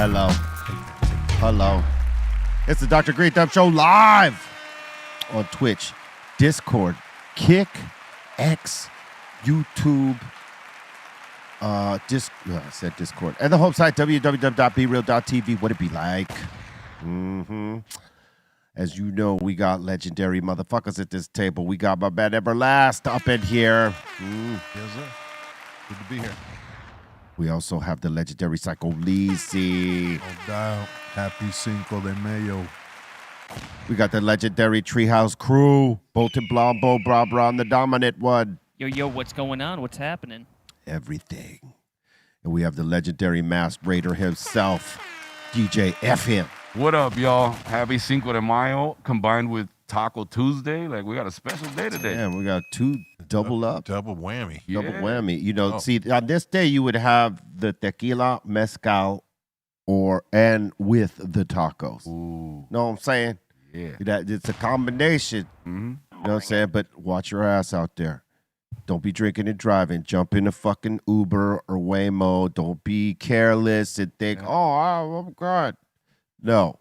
Hello. Hello. It's the Dr. Greenthumb Show live on Twitch, Discord, Kick, X, YouTube, I said Discord, and the home site, www.brealtv. What it be like? As you know, we got legendary motherfuckers at this table. We got my man Everlast up in here. Yes, sir. Good to be here. We also have the legendary Psycho Lisi. No doubt. Happy Cinco De Mayo. We got the legendary Treehouse Crew. Bolton Blombo, Bra Bra, and the dominant one. Yo, what's going on? What's happening? Everything. And we have the legendary Masked Raider himself, DJ F him. What up, y'all? Happy Cinco de Mayo combined with Taco Tuesday. Like, we got a special day today. Yeah, we got two double up. Double whammy. Yeah. Double whammy. You know, see, on this day, you would have the tequila, mezcal, and with the tacos. Ooh. Know what I'm saying? Yeah. It's a combination. Mm-hmm. You know what I'm saying? But watch your ass out there. Don't be drinking and driving. Jump in a fucking Uber or Waymo. Don't be careless and think, oh God. No.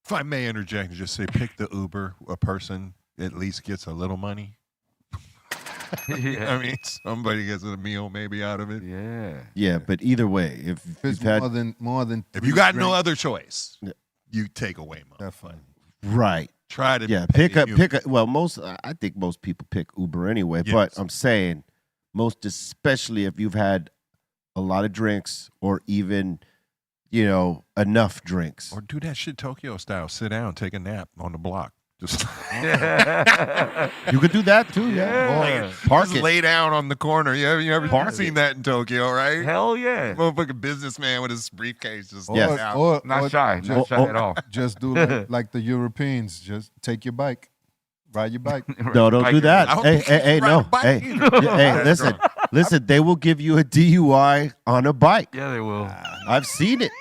If I may interject and just say, pick the Uber. A person at least gets a little money. Yeah. I mean, somebody gets a meal maybe out of it. Yeah. Yeah, but either way, if It's you've had more than If you got no drinks, other choice, Yeah. you take a Waymo. that's fine. right, Try to yeah, pay pick up. human. Well, I think most people pick Uber anyway. Yes. But I'm saying, most especially if you've had a lot of drinks or even, enough drinks. Or do that shit Tokyo style. Sit down, take a nap on the block. Just You could do that too. Yeah. Or park just it. lay down on the corner. You ever Park seen it. that in Tokyo, right? Hell yeah. Motherfucking businessman with his briefcase just Yes. laid out. Or Not shy. Not shy at all. just do like the Europeans. Just take your bike, ride your bike. No, don't do that. I don't Hey, think hey, you hey, ride no. a bike Hey, either. hey, listen. They will give you a DUI on a bike. Yeah, they will. I've seen it.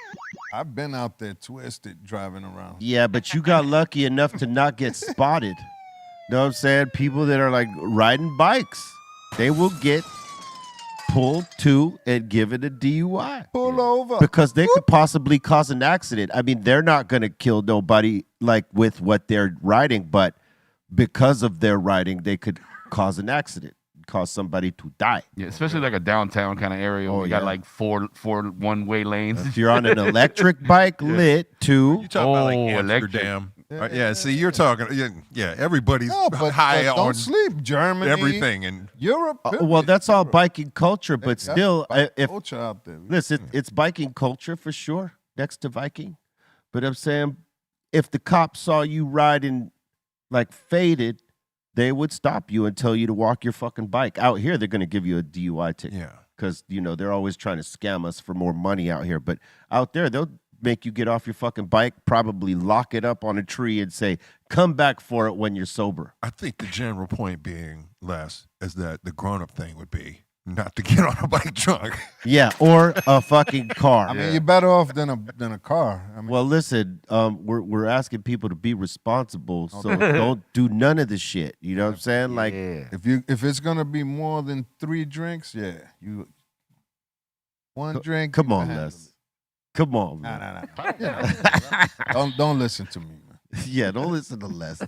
I've been out there twisted driving around. Yeah, but you got lucky enough to not get spotted. Know what I'm saying? People that are like riding bikes, they will get pulled to and given a DUI Pull over. because they could possibly cause an accident. I mean, they're not going to kill nobody like with what they're riding, but because of their riding, they could cause an accident, cause somebody to die. Yeah, especially like a downtown kind of area where Oh, we got yeah. like four one-way lanes. If you're on an electric bike lit too, You talking about like Oh, electric. Amsterdam? Yeah, see, you're talking. Yeah, everybody's No, but high don't on sleep. Germany, everything, and Europe. well, that's all biking culture, but That's still, bike if culture out there. listen, it's biking culture for sure, next to Viking. But I'm saying, if the cops saw you riding like faded, they would stop you and tell you to walk your fucking bike. Out here, they're going to give you a DUI ticket yeah, because, they're always trying to scam us for more money out here. But out there, they'll make you get off your fucking bike, probably lock it up on a tree and say, come back for it when you're sober. I think the general point being, Les, is that the grown-up thing would be not to get on a bike drunk. Yeah, or a fucking car. I mean, you're better off than a car. I mean, Well, listen, we're asking people to be responsible, so don't do none of the shit. You know what I'm saying? Like, Yeah. if it's gonna be more than 3 drinks, one drink. come you on, can handle Les. it. Come on, Nah, man. don't listen to me, man. Yeah, don't listen to Les.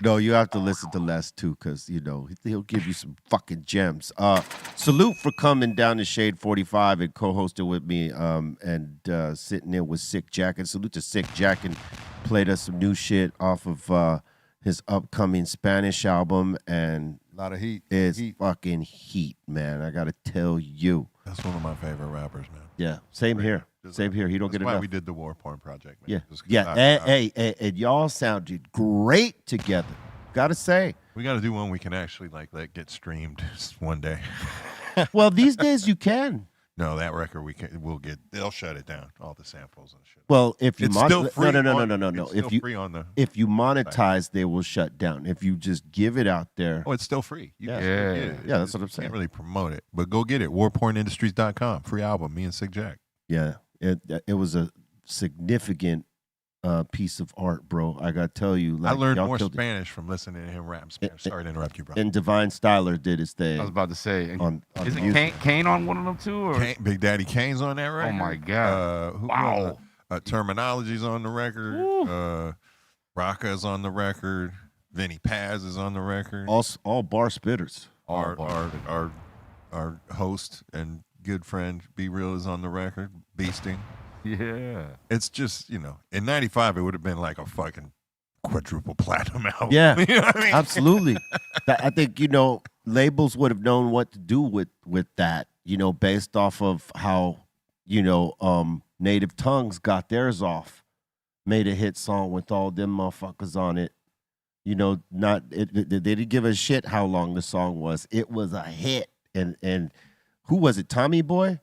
No, you have to listen to Les too, because he'll give you some fucking gems. Salute for coming down to Shade 45 and co-hosting with me, and sitting in with Sick Jack. And salute to Sick Jack, and played us some new shit off of his upcoming Spanish album, and A lot of heat. it's Heat. fucking heat, man. I gotta tell you. That's one of my favorite rappers, man. Yeah, same here. Same here. He don't That's get why enough. we did the War Porn Project, man. Yeah, Just 'cause yeah. And y'all sounded great together. Gotta say. we got to do one we can actually let get streamed one day. Well, these days you can. No, that record they'll shut it down, all the samples and shit. Well, if you It's still free. no. It's If still you free on the. if you monetize, they will shut down. If you just give it out there, Oh, it's still free. You Yeah. can still Yeah. get it. Yeah, that's what I'm You saying. Can't really promote it, but go get it. WarPornIndustries.com. Free album. Me and Sick Jack. yeah, it was a significant piece of art, bro. I gotta tell you, I like, learned y'all more killed it. Spanish from listening to him rap Spanish. Sorry to interrupt you, bro. And Divine Styler did his thing. I was about to say. on Is it music. Kane on one of them too? Or? Big Daddy Kane's on that record. Oh my God! Wow. Terminology's on the record. Rocka's on the record. Vinny Paz is on the record. All bar spitters. Our host and good friend B Real is on the record. Beasting. Yeah. It's just, in 95 it would have been like a fucking quadruple platinum album. Yeah, You know what I mean? absolutely. I think, labels would have known what to do with that, based off of how, Native Tongues got theirs off, made a hit song with all them motherfuckers on it. They didn't give a shit how long the song was. It was a hit. And who was it? Tommy Boy?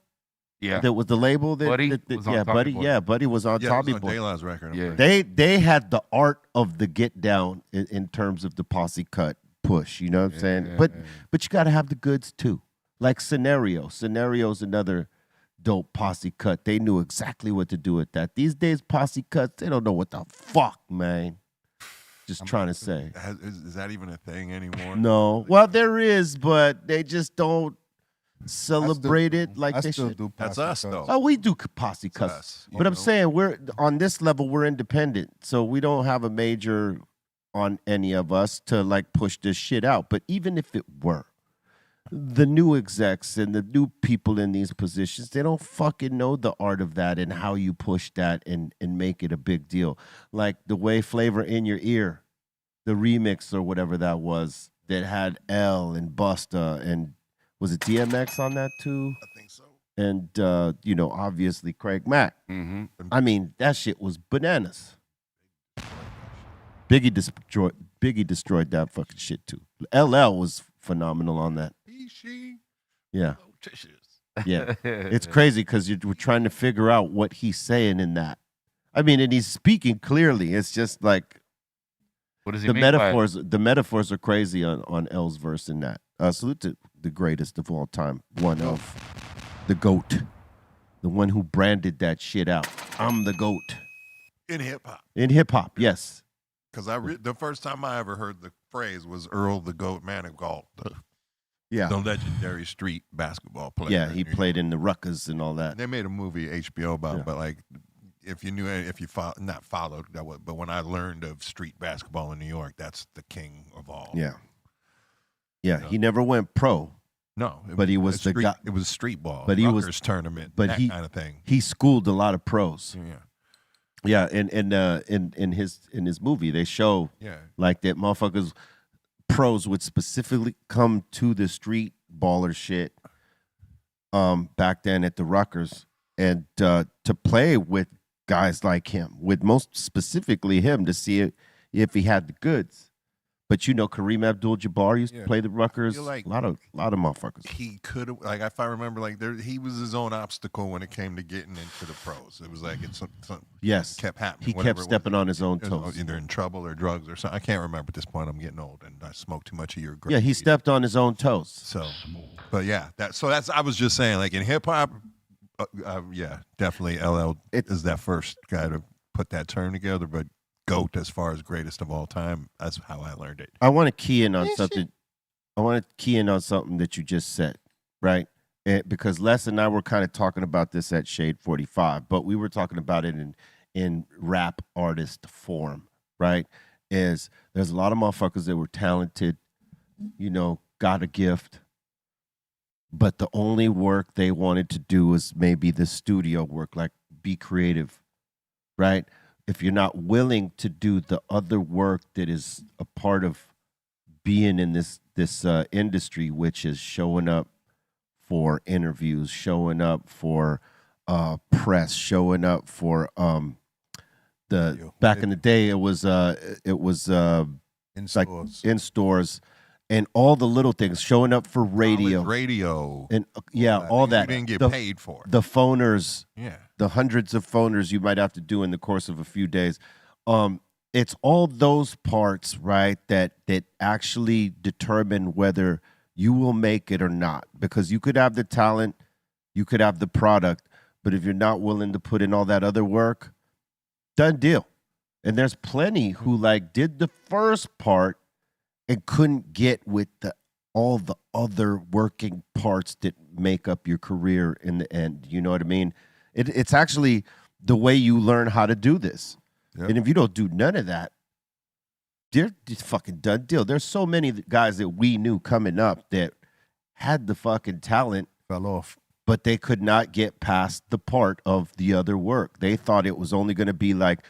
Yeah. That was the label that, Buddy was on Tommy Buddy. Boy. Yeah, Buddy was on Yeah, Tommy it was on Boy. De La's record. I'm Yeah. pretty They had the art of the get down in terms of the posse cut push. You know what I'm saying? Yeah. But you got to have the goods too. Like Scenario's another dope posse cut. They knew exactly what to do with that. These days, posse cuts, they don't know what the fuck, man. Just trying to say. Is that even a thing anymore? No. Well, there is, but they just don't celebrate it like I they still should. do That's posse us, cuts. though. Oh, we do posse It's cuts. us, But I'm saying we're on this level, we're independent. So we don't have a major on any of us to like push this shit out. But even if it were, the new execs and the new people in these positions, they don't fucking know the art of that and how you push that and make it a big deal. Like the way Flavor in Your Ear, the remix or whatever that was, that had L and Busta and was it DMX on that too? I think so. And obviously Craig Mack. Mm-hmm. I mean, that shit was bananas. Biggie destroyed that fucking shit too. LL was phenomenal on that. She, Yeah, tissues. yeah. It's crazy because we're trying to figure out what he's saying in that. I mean, and he's speaking clearly. It's just like What does he the mean by it? metaphors. The metaphors are crazy on L's verse in that. Salute to the greatest of all time, one of the GOAT, the one who branded that shit out. I'm the GOAT In hip hop. in hip hop. Yes. Because the first time I ever heard the phrase was Earl the Goat Manigault, Yeah. the legendary street basketball player. Yeah, he played in the Ruckus and all that. They made a movie HBO about, Yeah. it, but like, if you not followed that, but when I learned of street basketball in New York, that's the king of all. Yeah. Yeah, he never went pro. No, But he was a the street, guy- It was street ball. but he was- Rutgers tournament. but that he- kind of thing. He schooled a lot of pros. Yeah, Yeah, and in his movie they show yeah. like that motherfuckers pros would specifically come to the street baller shit back then at the Rutgers and to play with guys like him, with most specifically him, to see if he had the goods. But Kareem Abdul-Jabbar used to Yeah. play the Rutgers. Feel like- a lot of motherfuckers. He could have, like, if I remember, like, he was his own obstacle when it came to getting into the pros. It was like something Yes, kept happening. he whatever kept it was. stepping on his own It was toes. either in trouble or drugs or something. I can't remember at this point. I'm getting old and I smoke too much of your Yeah, he weed. stepped on his own toes. So, but yeah, I was just saying, like, in hip hop, yeah, definitely LL is that first guy to put that term together, but GOAT as far as greatest of all time, that's how I learned it. I want to key in on something. I want to key in on something that you just said, right? Because Les and I were kind of talking about this at Shade 45, but we were talking about it in rap artist form, right? There's a lot of motherfuckers that were talented, got a gift, but the only work they wanted to do was maybe the studio work, like be creative, right? If you're not willing to do the other work that is a part of being in this industry, which is showing up for interviews, showing up for press, showing up for back in the day it was In like stores. in stores and all the little things, showing up for radio College radio. and all that. You didn't get the, paid for. the phoners, Yeah. the hundreds of phoners you might have to do in the course of a few days. It's all those parts, right, that actually determine whether you will make it or not. Because you could have the talent, you could have the product, but if you're not willing to put in all that other work, done deal. And there's plenty who like did the first part and couldn't get with all the other working parts that make up your career in the end. You know what I mean? It's actually the way you learn how to do this. Yep. And if you don't do none of that, they're just fucking done deal. There's so many guys that we knew coming up that had the fucking talent, Fell off. but they could not get past the part of the other work. They thought it was only going to be like,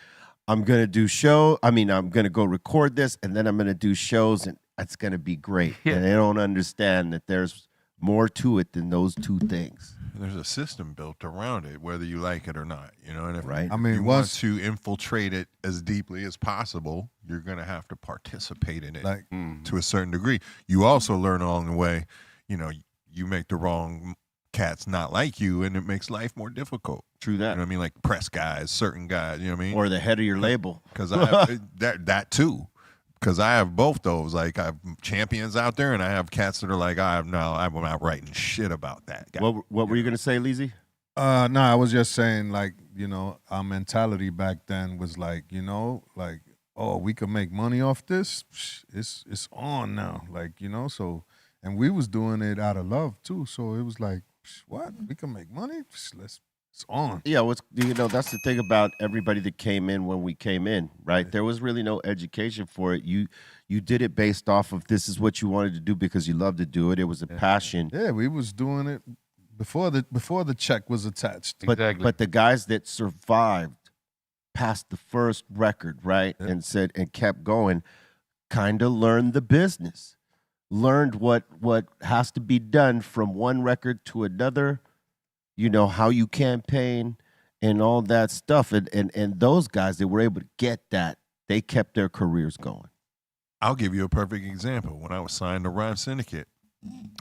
I'm going to go record this, and then I'm going to do shows, and it's going to be great. Yeah. And they don't understand that there's more to it than those two things. There's a system built around it, whether you like it or not. You know, and if Right. I mean, you want once to infiltrate it as deeply as possible, you're going to have to participate in it like to a certain degree. You also learn along the way, you know, you make the wrong cats not like you, and it makes life more difficult. True You know that. what I mean? Like press guys, certain guys, you know what I mean? Or the head of your label. Because I have that too. Because I have both those. Like I have champions out there, and I have cats that are like, I'm not writing shit about that guy. What were you going to say, Leezy? no, I was just saying, like, you know, our mentality back then was like, you know, like, oh, we can make money off this. Psh, it's on now, like, you know. So, and we was doing it out of love too. So it was like, psh, what? We can make money? Psh, it's on. Yeah, that's the thing about everybody that came in when we came in, right? There was really no education for it. You did it based off of this is what you wanted to do because you loved to do it. It was a passion. Yeah, we was doing it before the check was attached. But Exactly. but the guys that survived past the first record, right, and kept going, kind of learned the business, learned what has to be done from one record to another. You know how you campaign and all that stuff, and those guys that were able to get that, they kept their careers going. I'll give you a perfect example. When I was signed to Rhyme Syndicate,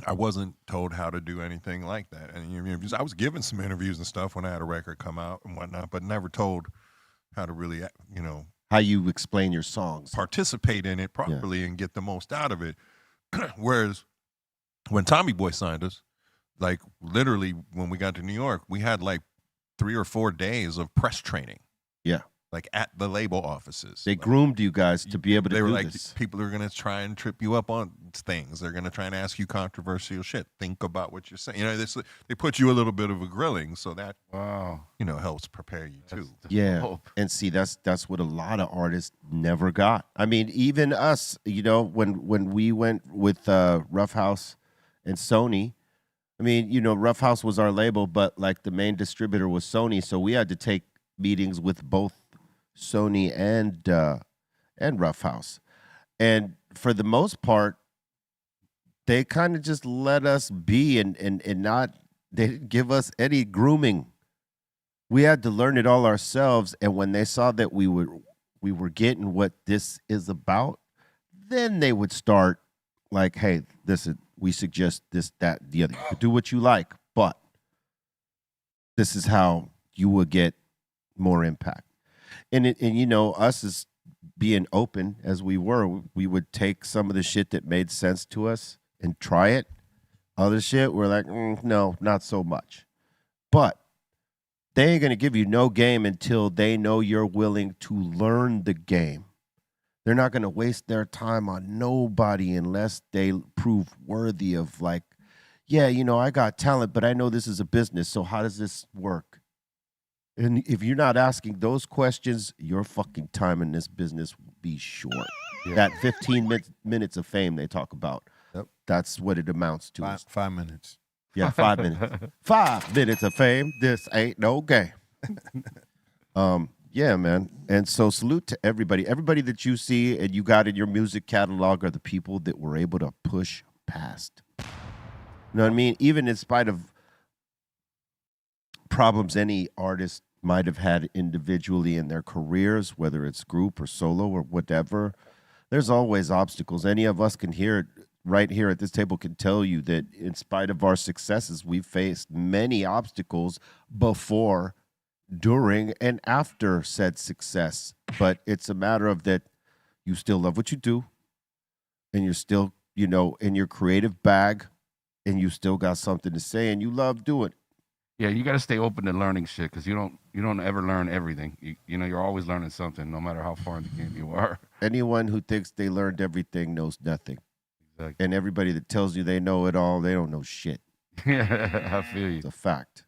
I wasn't told how to do anything like that. And you know, I was given some interviews and stuff when I had a record come out and whatnot, but never told how to really, you know, How you explain your songs. participate in it properly and get the most out of it. Whereas when Tommy Boy signed us, like literally when we got to New York, we had like 3 or 4 days of press training. Yeah. Like at the label offices. They Like, groomed you guys to be able to they were do like, this. people are going to try and trip you up on things. They're going to try and ask you controversial shit. Think about what you're saying. You know, they put you a little bit of a grilling, so that, Wow. you know, helps prepare you too. Yeah, hope. and see, that's what a lot of artists never got. I mean, even us, you know, when we went with Rough House and Sony, I mean, you know, Rough House was our label, but like the main distributor was Sony, so we had to take meetings with both Sony and Rough House, and for the most part, they kind of just let us be and not. They didn't give us any grooming. We had to learn it all ourselves, and when they saw that we were getting what this is about, then they would start like, hey, we suggest this, that, the other. You could do what you like, but this is how you will get more impact. And you know, us as being open as we were, we would take some of the shit that made sense to us and try it. Other shit, we're like, no, not so much. But they ain't going to give you no game until they know you're willing to learn the game. They're not going to waste their time on nobody unless they prove worthy of like, yeah, you know, I got talent, but I know this is a business, so how does this work? And if you're not asking those questions, your fucking time in this business will be short. That 15 minutes of fame they talk about, Yep. that's what it amounts to. 5 minutes. Yeah, 5 minutes. 5 minutes of fame. This ain't no game. Yeah, man. And so salute to everybody. Everybody that you see and you got in your music catalog are the people that were able to push past. You know what I mean? Even in spite of problems any artist might have had individually in their careers, whether it's group or solo or whatever, there's always obstacles. Any of us can hear it right here at this table can tell you that in spite of our successes, we've faced many obstacles before, during, and after said success. But it's a matter of that you still love what you do, and you're still, you know, in your creative bag, and you still got something to say, and you love doing it. Yeah, you got to stay open to learning shit because you don't ever learn everything. You know, you're always learning something, no matter how far in the game you are. Anyone who thinks they learned everything knows nothing. Exactly. And everybody that tells you they know it all, they don't know shit. I feel you. It's a fact.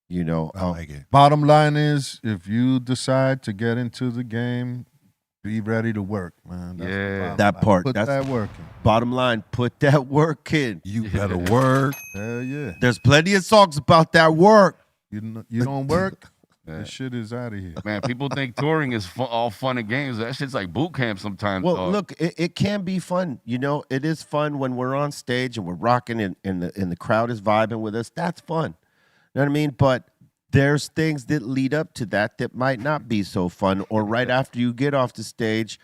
You know, I like it. Bottom line is, if you decide to get into the game, be ready to work, man. That's the Yeah. bottom That line. part, Put that's- that work in. bottom line, put that work in. You better work. Hell yeah. There's plenty of songs about that work. You don't work, Yeah. this shit is out of here. Man, people think touring is all fun and games. That shit's like boot camp sometimes. Well, dog. look, it can be fun. You know, it is fun when we're on stage and we're rocking and the crowd is vibing with us. That's fun. You know what I mean? But there's things that lead up to that might not be so fun. Or right after you get off the stage,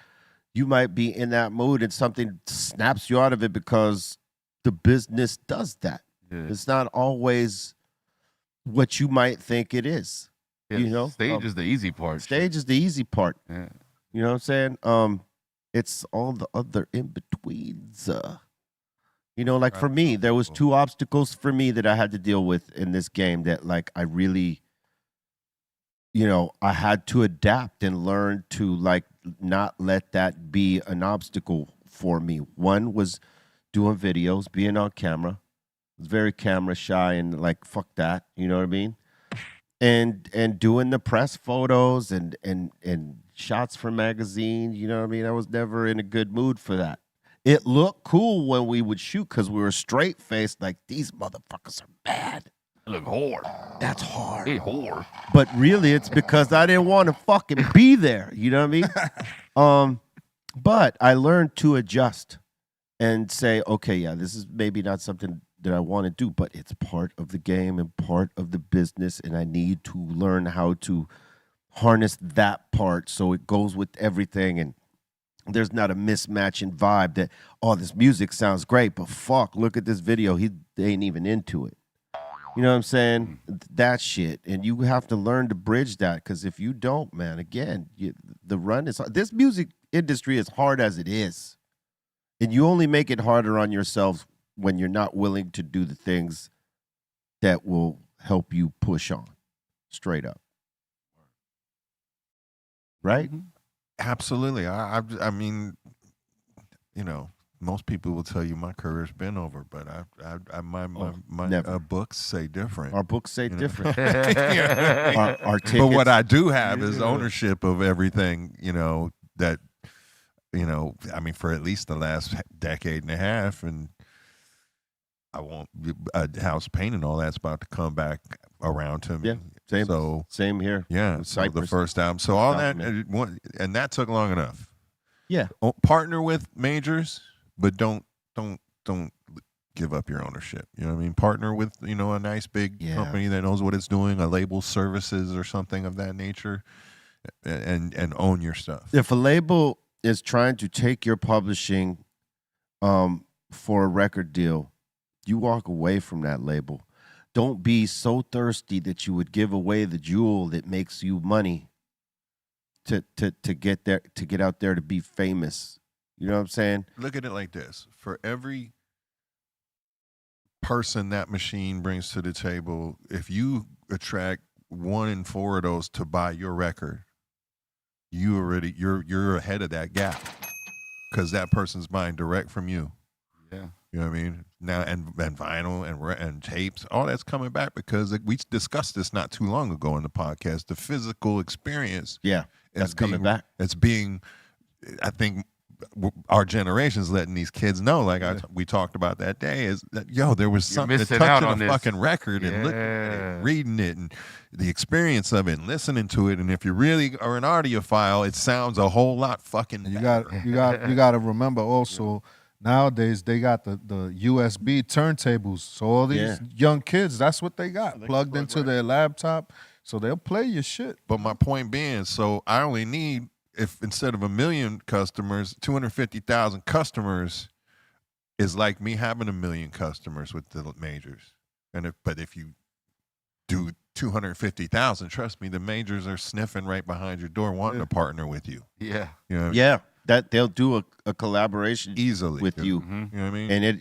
you might be in that mood and something snaps you out of it because the business does that. Yeah. It's not always what you might think it is. Yeah, you know, stage is the easy part. Stage is the easy part. Yeah. You know what I'm saying? It's all the other in betweens. You know, like for me, there was 2 obstacles for me that I had to deal with in this game that, like, I really, you know, I had to adapt and learn to, like, not let that be an obstacle for me. One was doing videos, being on camera. I was very camera shy and like, fuck that. You know what I mean? And doing the press photos and shots for magazines, you know what I mean? I was never in a good mood for that. It looked cool when we would shoot because we were straight faced, like these motherfuckers are bad. Look hard. That's hard. Hey, whore. But really, it's because I didn't want to fucking be there. You know what I mean? But I learned to adjust and say, okay, yeah, this is maybe not something that I want to do, but it's part of the game and part of the business, and I need to learn how to harness that part so it goes with everything, and there's not a mismatch in vibe that, oh, this music sounds great, but fuck, look at this video. He ain't even into it. You know what I'm saying? That shit. And you have to learn to bridge that, because if you don't, man, again, the run is hard. This music industry is hard as it is. And you only make it harder on yourself when you're not willing to do the things that will help you push on. Straight up. Right? Absolutely. I mean, you know, most people will tell you my career's been over, but my never. books say different. Our books say You know? different. Yeah. Our tickets. But what I do have is ownership of everything, you know, that, you know, I mean, for at least the last decade and a half, and I won't, house paint and all that's about to come back around to me. Yeah, same. So, Same here. yeah, With so the Cypress. first album. So all that, Document. and that took long enough. Yeah. Partner with majors, but don't give up your ownership. You know what I mean? Partner with, you know, a nice big company that knows what it's doing, a label, services, or something of that nature, and own your stuff. If a label is trying to take your publishing for a record deal, you walk away from that label. Don't be so thirsty that you would give away the jewel that makes you money to get there, to get out there to be famous. You know what I'm saying? Look at it like this. For every person that machine brings to the table, if you attract 1 in 4 of those to buy your record, you're ahead of that gap, because that person's buying direct from you. Yeah. You know what I mean? Now, and vinyl and tapes, all that's coming back, because we discussed this not too long ago in the podcast. The physical experience, that's coming back. It's being, I think, our generation's letting these kids know. Like we talked about that day, is that there was something to touching a fucking record and looking at it, reading it, and the experience of it, and listening to it. And if you really are an audiophile, it sounds a whole lot fucking. You got to remember also. Nowadays, they got the USB turntables. So all these young kids, that's what they got, plugged into their laptop. So they'll play your shit. But my point being, so I only need, if instead of 1 million customers, 250,000 customers is like me having 1 million customers with the majors. But if you do 250,000, trust me, the majors are sniffing right behind your door wanting to partner with you. Yeah. You know? Yeah. that they'll do a collaboration easily with you. You know what I mean? And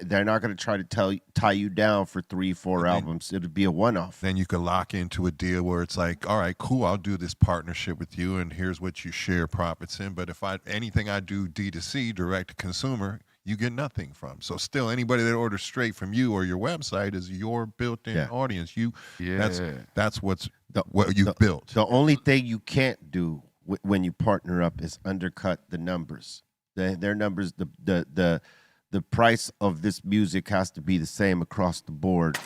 they're not going to try to tie you down for 3-4 albums. It'll be a one-off. Then you could lock into a deal where it's like, all right, cool, I'll do this partnership with you, and here's what you share profits in. But if anything I do D2C, direct to consumer, you get nothing from. So still, anybody that orders straight from you or your website is your built-in audience. That's what you've built. The only thing you can't do when you partner up is undercut the numbers. Their numbers, the price of this music has to be the same across the board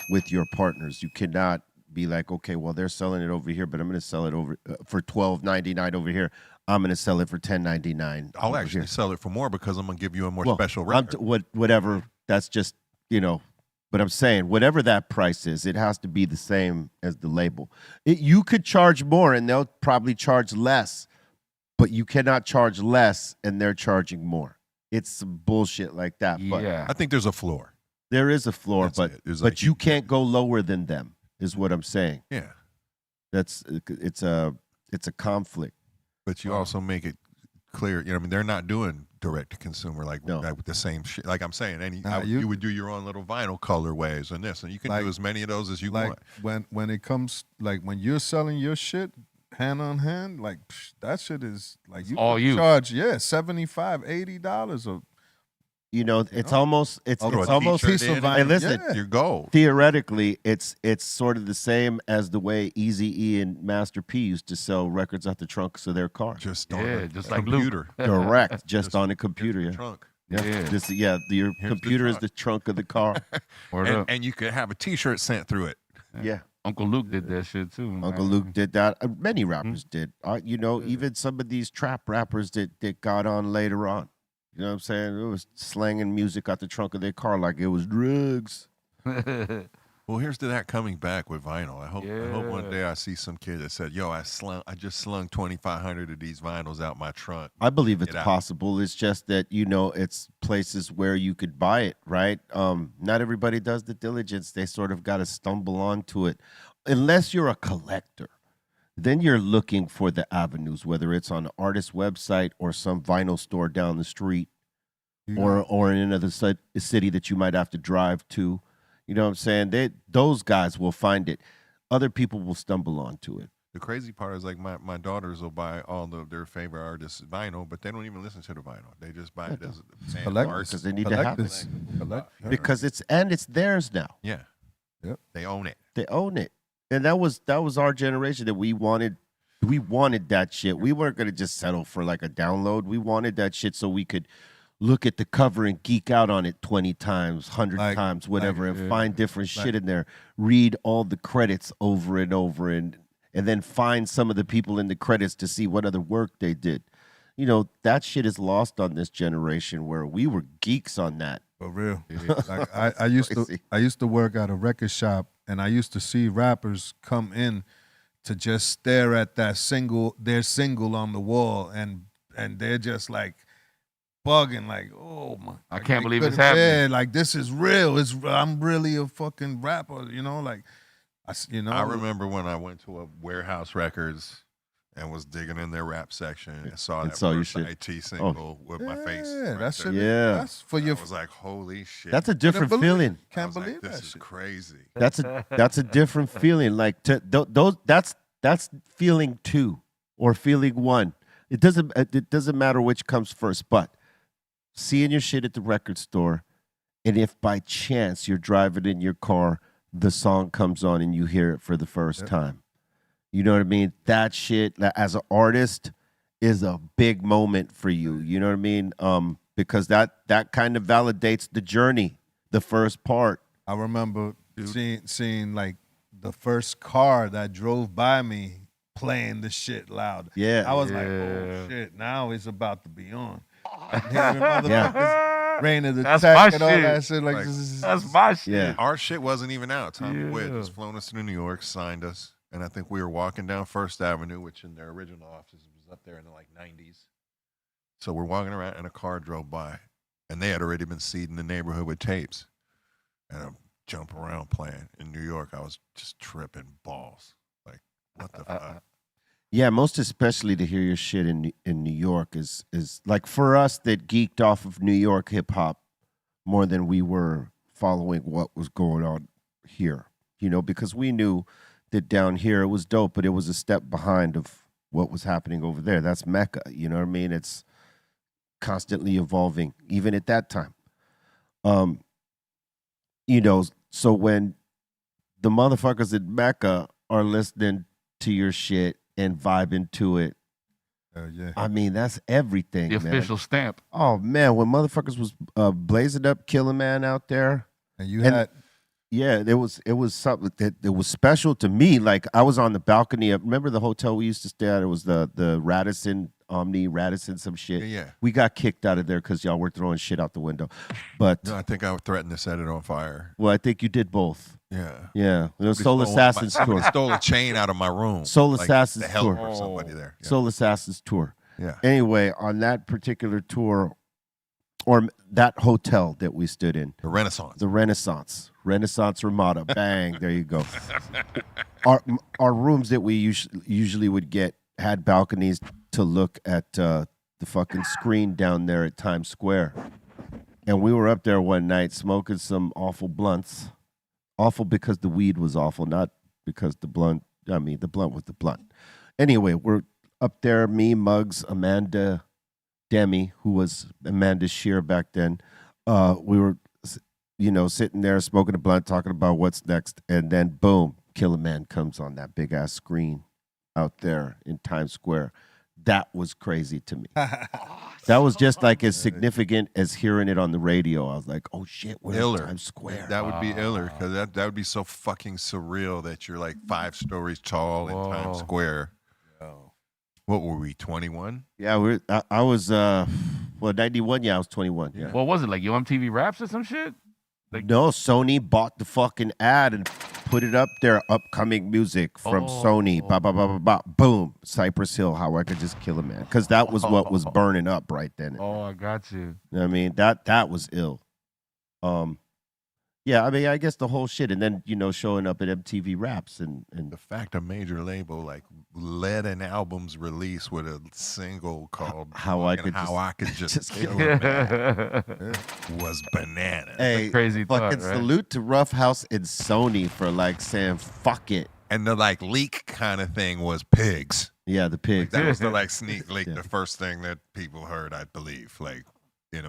with your partners. You cannot be like, okay, well, they're selling it over here, but I'm going to sell it over for $12.99 over here. I'm going to sell it for $10.99. I'll actually sell it for more because I'm going to give you a more special record. Whatever. That's just, but I'm saying whatever that price is, it has to be the same as the label. You could charge more and they'll probably charge less, but you cannot charge less and they're charging more. It's some bullshit like that. But I think there's a floor. There is a floor, but you can't go lower than them, is what I'm saying. Yeah. It's a conflict. But you also make it clear, they're not doing direct to consumer like with the same shit. Like I'm saying, you would do your own little vinyl colorways and this, and you can do as many of those as you want. When it comes, like when you're selling your shit hand on hand, like that shit is like you all you charge $75, $80 it's almost piece of vinyl. And listen, your goal. Theoretically, it's sort of the same as the way Eazy-E and Master P used to sell records out the trunks of their car. Just on a just like computer. Direct, just on a computer. Trunk. Your computer is the trunk of the car. and you could have a T-shirt sent through it. Yeah. Uncle Luke did that shit too. Uncle Luke did that. Many rappers did. Even some of these trap rappers that got on later on. You know what I'm saying? It was slanging music out the trunk of their car like it was drugs. Well, here's to that coming back with vinyl. I hope one day I see some kid that said, "Yo, I just slung 2,500 of these vinyls out my trunk." I believe it's possible. It's just that it's places where you could buy it, right? Not everybody does the diligence. They sort of got to stumble onto it, unless you're a collector. Then you're looking for the avenues, whether it's on an artist's website or some vinyl store down the street, or in another city that you might have to drive to. You know what I'm saying? Those guys will find it. Other people will stumble onto it. The crazy part is like my daughters will buy all of their favorite artists' vinyl, but they don't even listen to the vinyl. They just buy it as art because they need to have it. Because it's theirs now. Yeah. Yep. They own it. They own it. And that was our generation that we wanted that shit. We weren't going to just settle for like a download. We wanted that shit so we could look at the cover and geek out on it 20 times, 100 times, whatever, and find different shit in there. Read all the credits over and over and then find some of the people in the credits to see what other work they did. That shit is lost on this generation where we were geeks on that. For real. Like I used to work at a record shop, and I used to see rappers come in to just stare at their single on the wall, and they're just like bugging, like, oh my! I can't believe it's happening. Yeah, like this is real. I'm really a fucking rapper, like I remember when I went to a Warehouse Records and was digging in their rap section and saw that first IT single with my face. Yeah, that's it. Yeah, that's for your. I was like, holy shit! That's a different feeling. Can't believe this that is shit. crazy. That's a different feeling. Like that's feeling 2 or feeling 1. It doesn't matter which comes first, but seeing your shit at the record store, and if by chance you're driving in your car, the song comes on and you hear it for the first time. You know what I mean? That shit, as an artist, is a big moment for you. You know what I mean? Because that kind of validates the journey, the first part. I remember seeing like the first car that drove by me playing the shit loud. Yeah. I was like, oh shit, now it's about to be on. Rain of the Tech and all that shit. Like that's my shit. Yeah. Our shit wasn't even out. Tommy Witt has flown us to New York, signed us. And I think we were walking down First Avenue, which in their original offices was up there in the like 90s. So we're walking around and a car drove by. And they had already been seeding the neighborhood with tapes. And I'm jumping around playing. In New York, I was just tripping balls. Like, what the fuck? Yeah, most especially to hear your shit in New York is like for us that geeked off of New York hip hop more than we were following what was going on here. You know, because we knew that down here it was dope, but it was a step behind of what was happening over there. That's Mecca. You know what I mean? It's constantly evolving, even at that time. You know, so when the motherfuckers at Mecca are listening to your shit and vibing to it, Yeah. I mean, that's everything, The man. official stamp. Oh, man, when motherfuckers was blazing up Killing Man out there, And you And- had yeah, it was something that it was special to me. Like I was on the balcony of, remember the hotel we used to stay at? It was the Radisson, Omni Radisson, some shit. Yeah. We got kicked out of there because y'all were throwing shit out the window. But No, I think I threatened to set it on fire. well, I think you did both. Yeah. Yeah, it was Somebody Soul stole Assassins somebody tour. stole a chain out of my room. Soul like, Assassins the help tour. or somebody there. Yeah. Soul Assassins tour. Yeah. Anyway, on that particular tour, or that hotel that we stood in, The Renaissance. the Renaissance Ramada. Bang, there you go. Our rooms that we usually would get had balconies to look at the fucking screen down there at Times Square. And we were up there one night smoking some awful blunts. Awful because the weed was awful, not because the blunt was the blunt. Anyway, we're up there, me, Muggs, Amanda, Demi, who was Amanda Shear back then. We were, sitting there smoking a blunt, talking about what's next, and then boom, Killer Man comes on that big ass screen out there in Times Square. That was crazy to me. That was just like as significant as hearing it on the radio. I was like, oh shit, we're in Times Square. That would be iller because that would be so fucking surreal that you're like 5 stories tall in Times Square. What were we, 21? Yeah, I was 91. Yeah, I was 21. Yeah. What was it, like MTV Raps or some shit? No, Sony bought the fucking ad and put it up there. Upcoming music from Sony. Ba ba ba ba ba. Boom. Cypress Hill. How I Could Just Kill a Man. Because that was what was burning up right then. Oh, I got you. You know what I mean, that was ill. Yeah, I mean, I guess the whole shit, and then showing up at MTV Raps and The fact a major label like let an album's release with a single called How I Could Just Just Kill Kill a Man was bananas. hey, crazy fucking thought, right? salute to Rough House and Sony for like saying fuck it. And the like leak kind of thing was Pigs. Yeah, the pigs. That was the like sneak leak, Yeah. the first thing that people heard, I believe. Like,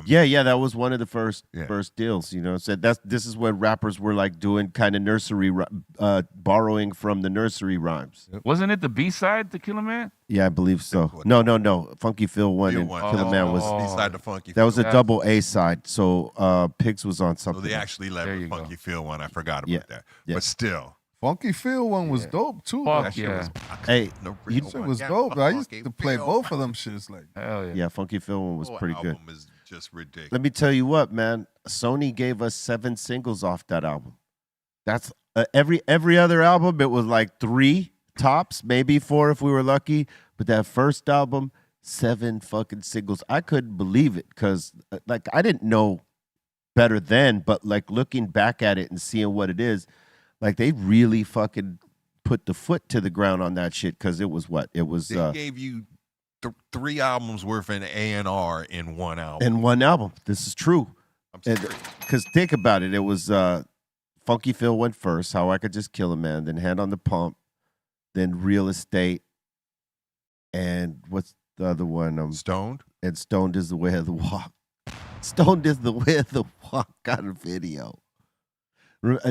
Yeah, that was one of the first Yeah. deals. Said this is when rappers were like doing kind of nursery, borrowing from the nursery rhymes. Wasn't it the B-side to Kill a Man? Yeah, I believe so. what- No. Funky Phil won Phil and won. Killer Man was. Oh. beside the Funky That was a Phil. double A side. So Pigs was on So something. they actually let There the you go. Funky Phil one. I forgot about Yeah. that. Yeah. But still, Funky Phil one was dope too. Fuck that shit yeah. was Hey, no you- real Shit one. was Yeah, dope. I used Funky to play Phil. both of them shits like. Hell yeah. Yeah, Funky Phil one was Whole pretty good. album is just ridiculous. Let me tell you what, man. Sony gave us 7 singles off that album. That's every other album. It was like 3 tops, maybe 4 if we were lucky. But that first album, 7 fucking singles. I couldn't believe it because like I didn't know better then, but like looking back at it and seeing what it is, like they really fucking put the foot to the ground on that shit because it was what? It was They gave you 3 albums worth of A&R in one album. in one album. This is true. I'm serious. Because think about it, it was Funky Phil went first, How I Could Just Kill a Man, then Hand on the Pump, then Real Estate, and what's the other one? Stoned? And Stoned is the Way of the Walk. Stoned is the Way of the Walk got a video.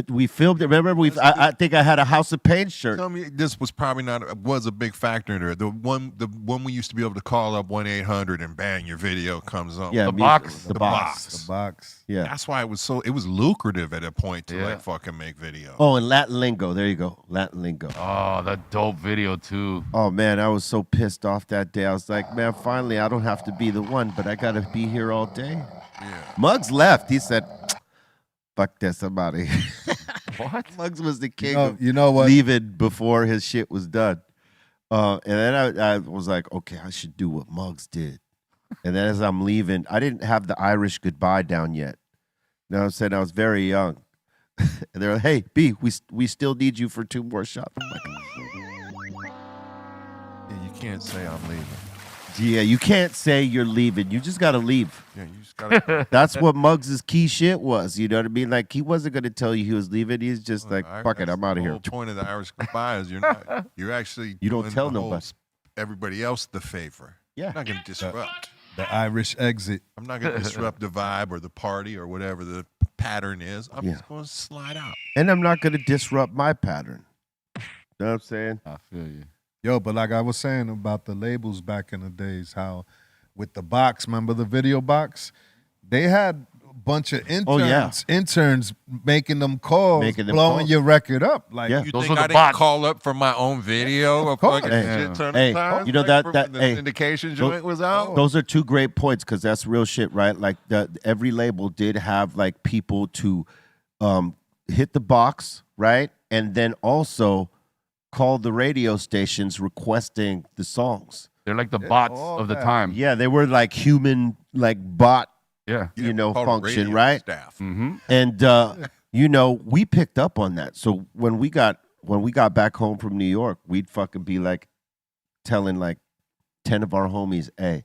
We filmed it. Remember, I think I had a House of Pain shirt. Tell me this was probably was a big factor there. The one we used to be able to call up 1-800 and bang, your video comes up. Yeah, The music- box. The The box. The box. Yeah. That's why it was lucrative at a point to Yeah. like fucking make video. Oh, and Latin Lingo. There you go. Latin Lingo. Oh, that dope video too. Oh man, I was so pissed off that day. I was like, man, finally I don't have to be the one, but I gotta be here all day. Yeah. Muggs left. He said, fuck this, I'm out of here. What? Muggs was the king Oh, of you know what? leaving before his shit was done. And then I was like, okay, I should do what Muggs did. And then as I'm leaving, I didn't have the Irish goodbye down yet. You know what I'm saying? I was very young. And they're like, hey, B, we still need you for 2 more shots. I'm like, can't say I'm leaving. Yeah, you can't say you're leaving. You just gotta leave. Yeah, you just gotta. That's what Muggs' key shit was. You know what I mean? Like he wasn't gonna tell you he was leaving. He's just like, fuck it, I'm out of here. The whole point of the Irish goodbye is you're actually You don't doing tell the whole nobody. Everybody else the favor. Yeah. I'm not gonna disrupt. The Irish exit. I'm not gonna disrupt the vibe or the party or whatever the pattern is. I'm just gonna slide out. And I'm not gonna disrupt my pattern. You know what I'm saying? I feel you. Yo, but like I was saying about the labels back in the days, how with the box, remember the video box? They had a bunch of interns making them calls, blowing calls. your record up. Like Yeah. You Those think were the I didn't bots. call up for my own video a course. fucking Hey, shit ton hey, of times? you know like, that from the hey, syndication joint was out? Those are two great points because that's real shit, right? Like every label did have like people to hit the box, right? And then also call the radio stations requesting the songs. They're like the bots all of the that. time. Yeah, they were like human, like bot, Yeah. you know, called function, radio right? Staff. Mm-hmm. And you know, we picked up on that. So when we got back home from New York, we'd fucking be like telling like 10 of our homies, hey,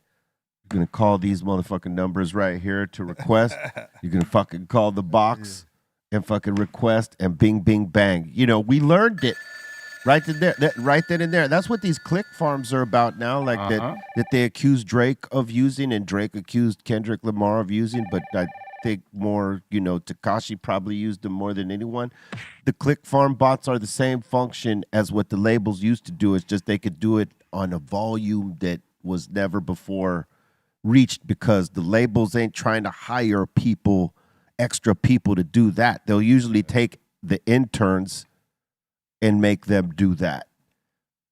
you're gonna call these motherfucking numbers right here to request. You're gonna fucking call the box and fucking request and bing, bing, bang. You know, we learned it right then, right then and there. That's what these click farms are about now. Like that they accused Drake of using, and Drake accused Kendrick Lamar of using. But I think more, you know, Tekashi probably used them more than anyone. The click farm bots are the same function as what the labels used to do. It's just they could do it on a volume that was never before reached because the labels ain't trying to hire extra people to do that. They'll usually take the interns and make them do that.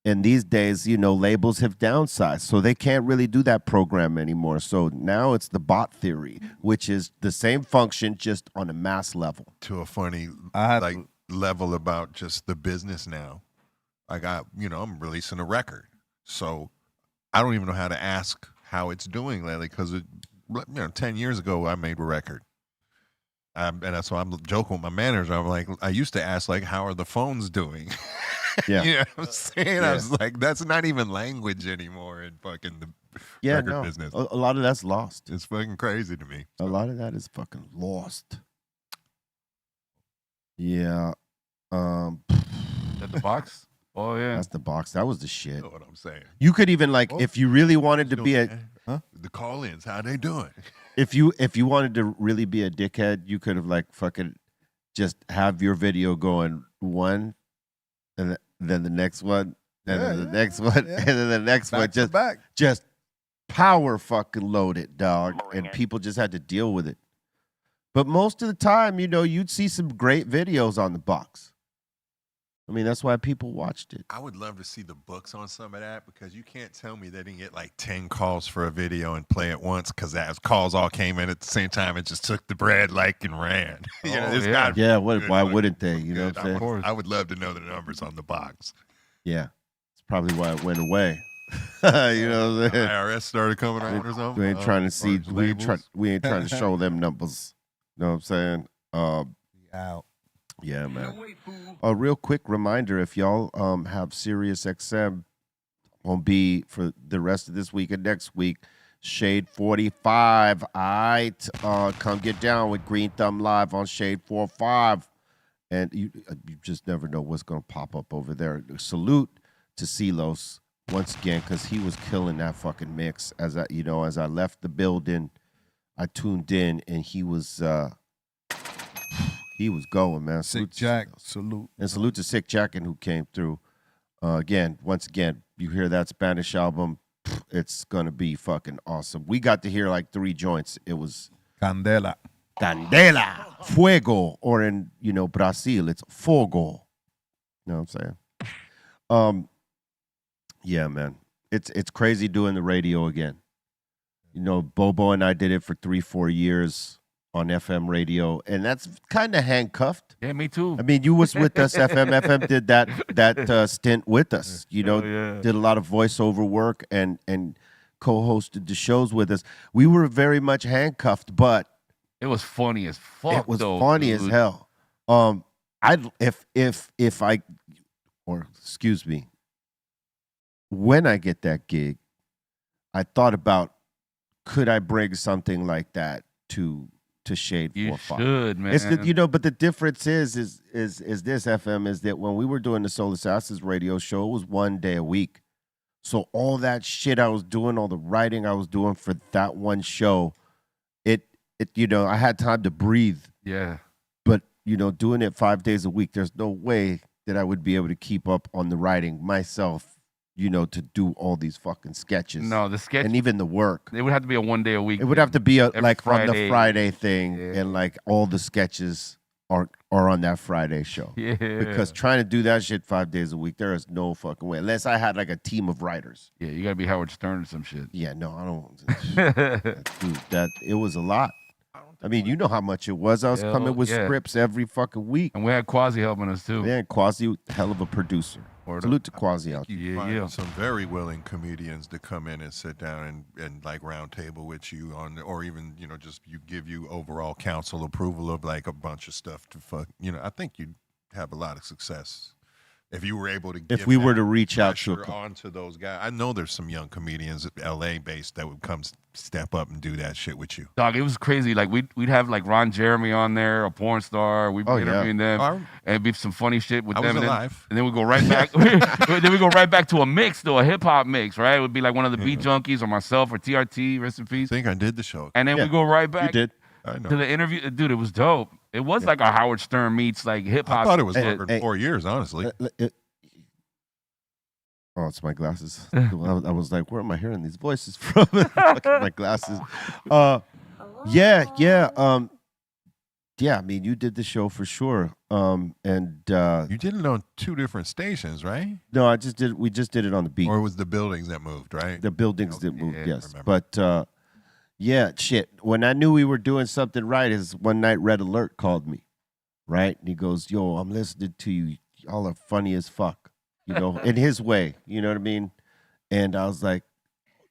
And these days, you know, labels have downsized, so they can't really do that program anymore. So now it's the bot theory, which is the same function, just on a mass level. To a funny I level about just the business now. Like I'm releasing a record. So I don't even know how to ask how it's doing lately because 10 years ago I made a record. And that's why I'm joking with my manager. I'm like, I used to ask like, how are the phones doing? Yeah. You know what I'm saying? I was like, that's not even language anymore in fucking the record business. A lot of that's lost. It's fucking crazy to me. A lot of that is fucking lost. Yeah. At the box? Oh, yeah. That's the box. That was the shit. You know what I'm saying? You could even like, if you really wanted to be the call-ins, how they doing? if you wanted to really be a dickhead, you could have like fucking just have your video going one, and then the next one, and then the next one, and then the next one. Just power fucking load it, dog, and people just had to deal with it. But most of the time, you know, you'd see some great videos on the box. I mean, that's why people watched it. I would love to see the books on some of that because you can't tell me they didn't get like 10 calls for a video and play it once because as calls all came in at the same time, it just took the bread like and ran. Why wouldn't they? You know what I'm saying? Of course. I would love to know the numbers on the box. Yeah. It's probably why it went away. You know what I'm saying? IRS started coming on or something. We ain't trying to see, we ain't trying to show them numbers. You know what I'm saying? out. Yeah, man. A real quick reminder, if y'all have Sirius XM on B for the rest of this week and next week, Shade 45. All right. Come get down with Greenthumb Live on Shade 45. And you just never know what's going to pop up over there. Salute to Silos once again, because he was killing that fucking mix. As I left the building, I tuned in and he was going, man. Sick Jack, salute. And salute to Sick Jackin who came through. Once again, you hear that Spanish album, it's going to be fucking awesome. We got to hear like 3 joints. It was Candela. Candela, Fuego, or in, Brazil, it's Fogo. You know what I'm saying? Yeah, man. It's crazy doing the radio again. Bobo and I did it for 3-4 years on FM radio, and that's kind of handcuffed. Yeah, me too. I mean, you was with us. FM did that stint with us. Did a lot of voiceover work and co-hosted the shows with us. We were very much handcuffed, but it was funny as fuck. It was funny as hell. Excuse me. when I get that gig, I thought about, could I bring something like that to Shade You 4-5? should, man. It's but the difference is this FM is that when we were doing the Soul Assassins radio show, it was 1 day a week. So all that shit I was doing, all the writing I was doing for that one show, it I had time to breathe. Yeah. But doing it 5 days a week, there's no way that I would be able to keep up on the writing myself. To do all these fucking sketches. No, the sketch and even the work. It would have to be a 1 day a week. It would have to be Every like on the Friday. Friday thing, Yeah. and like all the sketches are on that Friday show. Yeah. Because trying to do that shit 5 days a week, there is no fucking way. Unless I had like a team of writers. Yeah, you gotta be Howard Stern or some shit. Yeah, no, I don't. Dude, it was a lot. I mean, you know how much it was. I was Hell, coming with yeah. scripts every fucking week. And we had Quasi helping us too. Man, Quasi, hell of a producer. Word Salute to Quasi out there. You Yeah, find yeah. some very willing comedians to come in and sit down and like round table with you on, or even just give you overall counsel approval of like a bunch of stuff to fuck. I think you'd have a lot of success if you were able to. If give we were that to reach out to pressure onto those guys. I know there's some young comedians, LA based, that would come step up and do that shit with you. Dog, it was crazy. Like we'd have like Ron Jeremy on there, a porn star. We'd be Oh, yeah. interviewing them, I- and it'd be some funny shit with I them. was and alive. then we go right back. Then we go right back to a mix, though, a hip hop mix. Right? It would be like one of the Beat Junkies or myself or TRT, rest in I peace. think I did the show. And then Yeah, we go right You back did. I know. to the interview. Dude, it was dope. It was like a Howard Stern meets like hip I hop. thought it was Hey, longer than 4 years, honestly. Oh, it's my glasses. I was like, where am I hearing these voices from? Fucking my glasses. Yeah. I mean, you did the show for sure. And You did it on 2 different stations, right? no, we just did it on the beat. Or it was the buildings that moved, right? The buildings that moved, Yeah, yes. remember. But yeah, shit. When I knew we were doing something right, is one night Red Alert called me, right? And he goes, "Yo, I'm listening to you. Y'all are funny as fuck," in his way. You know what I mean? And I was like,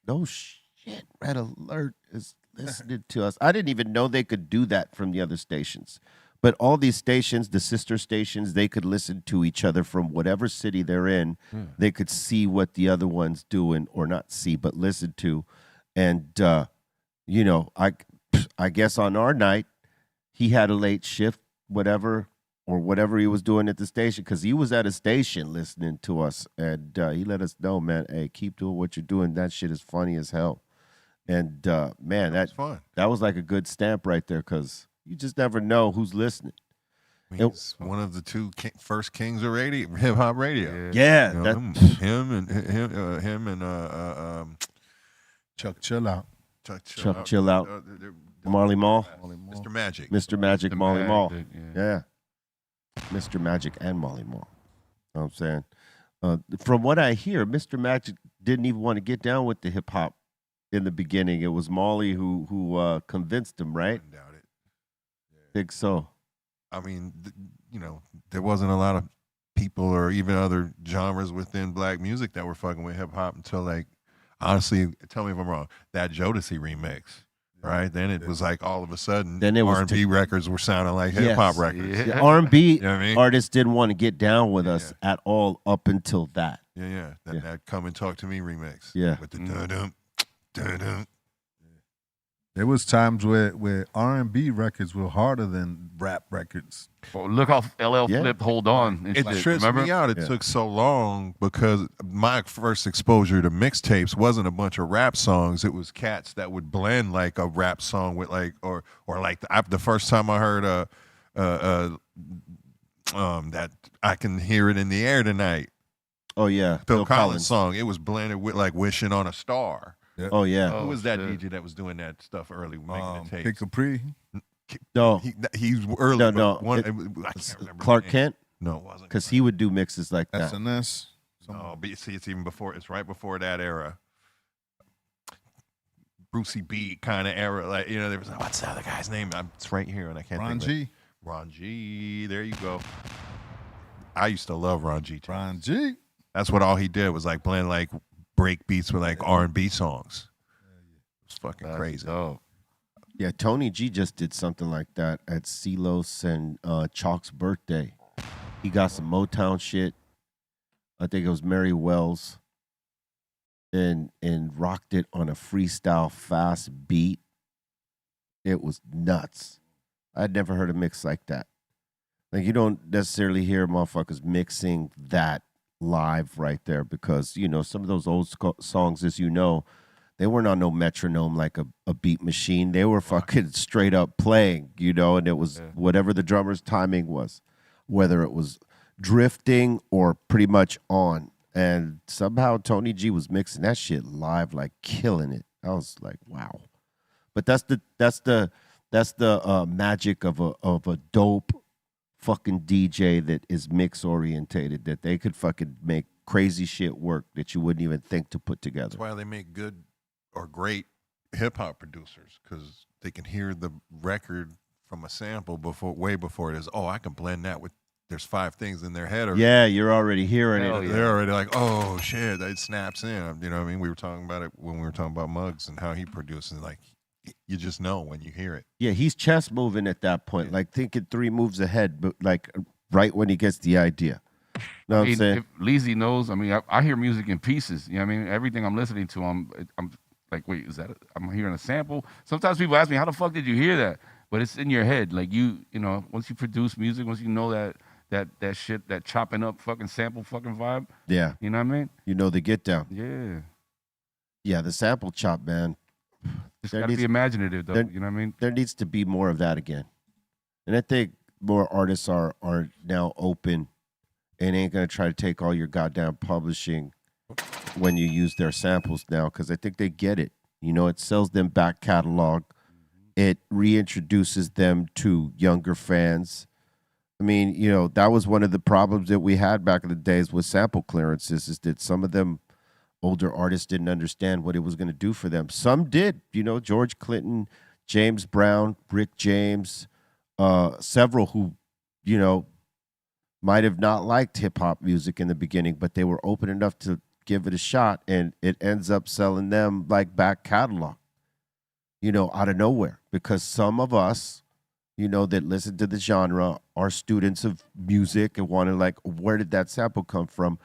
"No shit, Red Alert is listening to us." I didn't even know they could do that from the other stations. But all these stations, the sister stations, they could listen to each other from whatever city they're in. They could see what the other one's doing, or not see, but listen to. And, I guess on our night, he had a late shift, whatever he was doing at the station, because he was at a station listening to us. And he let us know, man, hey, keep doing what you're doing. That shit is funny as hell. And, man, That's fun. that was like a good stamp right there, because you just never know who's listening. He's one of the 2 first kings of radio, hip hop radio. Yeah, You know, him and Chuck, chill out. Chuck Chill Out, Marley Marl, Mr. Magic. Mr. Magic, The Molly Marl. Magic, Yeah. Mr. Magic and Molly Marl. You know what I'm saying? From what I hear, Mr. Magic didn't even want to get down with the hip hop in the beginning. It was Molly who convinced him, right? I doubt it. Think so. I mean, there wasn't a lot of people or even other genres within black music that were fucking with hip hop until, like, honestly, tell me if I'm wrong, that Jodeci remix, right? Then it was like all of a sudden, Then it was R&B records were sounding like hip hop Yes. records. Yeah. The R&B You know what I mean? artists didn't want to get down with us at all up until that. Yeah. Yeah. That Come and Talk to Me remix. Yeah. With the dun-dum, dun-dum. There was times where R&B records were harder than rap records. Well, look how LL Yeah. Flip hold on. And It shit, trips remember? me out. It Yeah. took so long because my first exposure to mixtapes wasn't a bunch of rap songs. It was cats that would blend like a rap song with like or like the first time I heard that I Can Hear It in the Air Tonight, Oh, yeah. Phil Collins song. It was blended with like Wishing on a Star. Oh, yeah. Oh, Who was that shit. DJ that was doing that stuff early, making the Kid tapes? Capri. No, He's early. No, but no, One, it- I can't remember. Clark his name. Kent, No, it wasn't. because he would do mixes like that. SNS. No, but see, it's even before. It's right before that era. Brucey B kind of era. Like, there was what's the other guy's name? It's right here, and I can't Ron think of it. G. Ron G. There you go. I used to love Ron G. too. Ron G. That's what all he did was like blend like break beats with like R&B songs. It was fucking That's crazy. dope. Yeah, Tony G just did something like that at Celos and Chalk's birthday. He got some Motown shit. I think it was Mary Wells. and rocked it on a freestyle fast beat. It was nuts. I'd never heard a mix like that. Like you don't necessarily hear motherfuckers mixing that live right there because some of those old songs, as you know, they weren't on no metronome like a beat machine. They were fucking straight up playing, and it was whatever the drummer's timing was, whether it was drifting or pretty much on. And somehow Tony G was mixing that shit live, like killing it. I was like, wow. But that's the magic of a dope fucking DJ that is mix orientated, that they could fucking make crazy shit work that you wouldn't even think to put together. That's why they make good or great hip hop producers, because they can hear the record from a sample way before it is. Oh, I can blend that with. There's 5 things in their head. Yeah, you're already hearing it. They're already like, oh shit, that snaps in. You know what I mean? We were talking about it when we were talking about Muggs and how he produces. Like, you just know when you hear it. Yeah, he's chess moving at that point, like thinking 3 moves ahead, but like right when he gets the idea. Know what I'm saying? If Leezy knows, I mean, I hear music in pieces. You know what I mean? Everything I'm listening to, I'm like, wait, I'm hearing a sample? Sometimes people ask me, how the fuck did you hear that? But it's in your head. Like once you produce music, once you know that shit, that chopping up fucking sample fucking vibe. Yeah. You know what I mean? You know the get down. Yeah. Yeah, the sample chop, man. Just gotta be imaginative though. You know what I mean? There needs to be more of that again. And I think more artists are now open and ain't gonna try to take all your goddamn publishing when you use their samples now, because I think they get it. It sells them back catalog. It reintroduces them to younger fans. I mean, that was one of the problems that we had back in the days with sample clearances, is that some of them older artists didn't understand what it was going to do for them. Some did, George Clinton, James Brown, Rick James, several who, might have not liked hip hop music in the beginning, but they were open enough to give it a shot, and it ends up selling them like back catalog, out of nowhere, because some of us, that listen to the genre are students of music and want to like, where did that sample come from?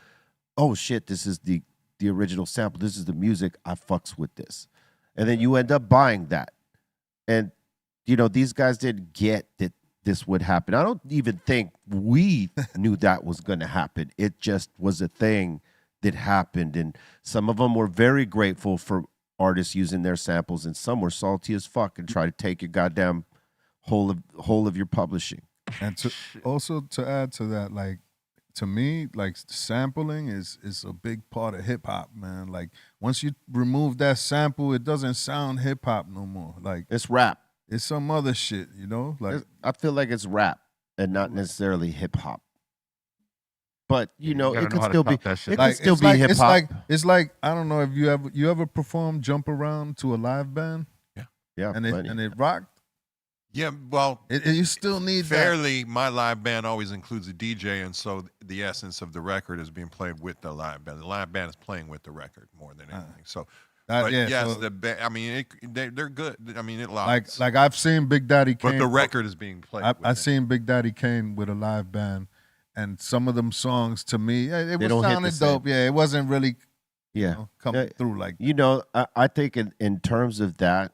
Oh shit, this is the original sample. This is the music. I fucks with this. And then you end up buying that. And, these guys didn't get that this would happen. I don't even think we knew that was going to happen. It just was a thing that happened. And some of them were very grateful for artists using their samples, and some were salty as fuck and try to take your goddamn whole of your publishing. And to add to that, like, to me, like, sampling is a big part of hip hop, man. Like, once you remove that sample, it doesn't sound hip hop no more. Like, it's rap. It's some other shit, Like, I feel like it's rap and not necessarily hip hop. But it could still be. It could still be hip hop. It's like I don't know if you ever performed Jump Around to a live band. Yeah, and it rocked. Yeah, well, you still need fairly. My live band always includes a DJ, and so the essence of the record is being played with the live band. The live band is playing with the record more than anything. So, I mean, they're good. I mean, it locks. Like I've seen Big Daddy Kane, but the record is being played. I've seen Big Daddy Kane with a live band, and some of them songs to me, it was sounding dope. Yeah, it wasn't really, coming through like. I think in terms of that,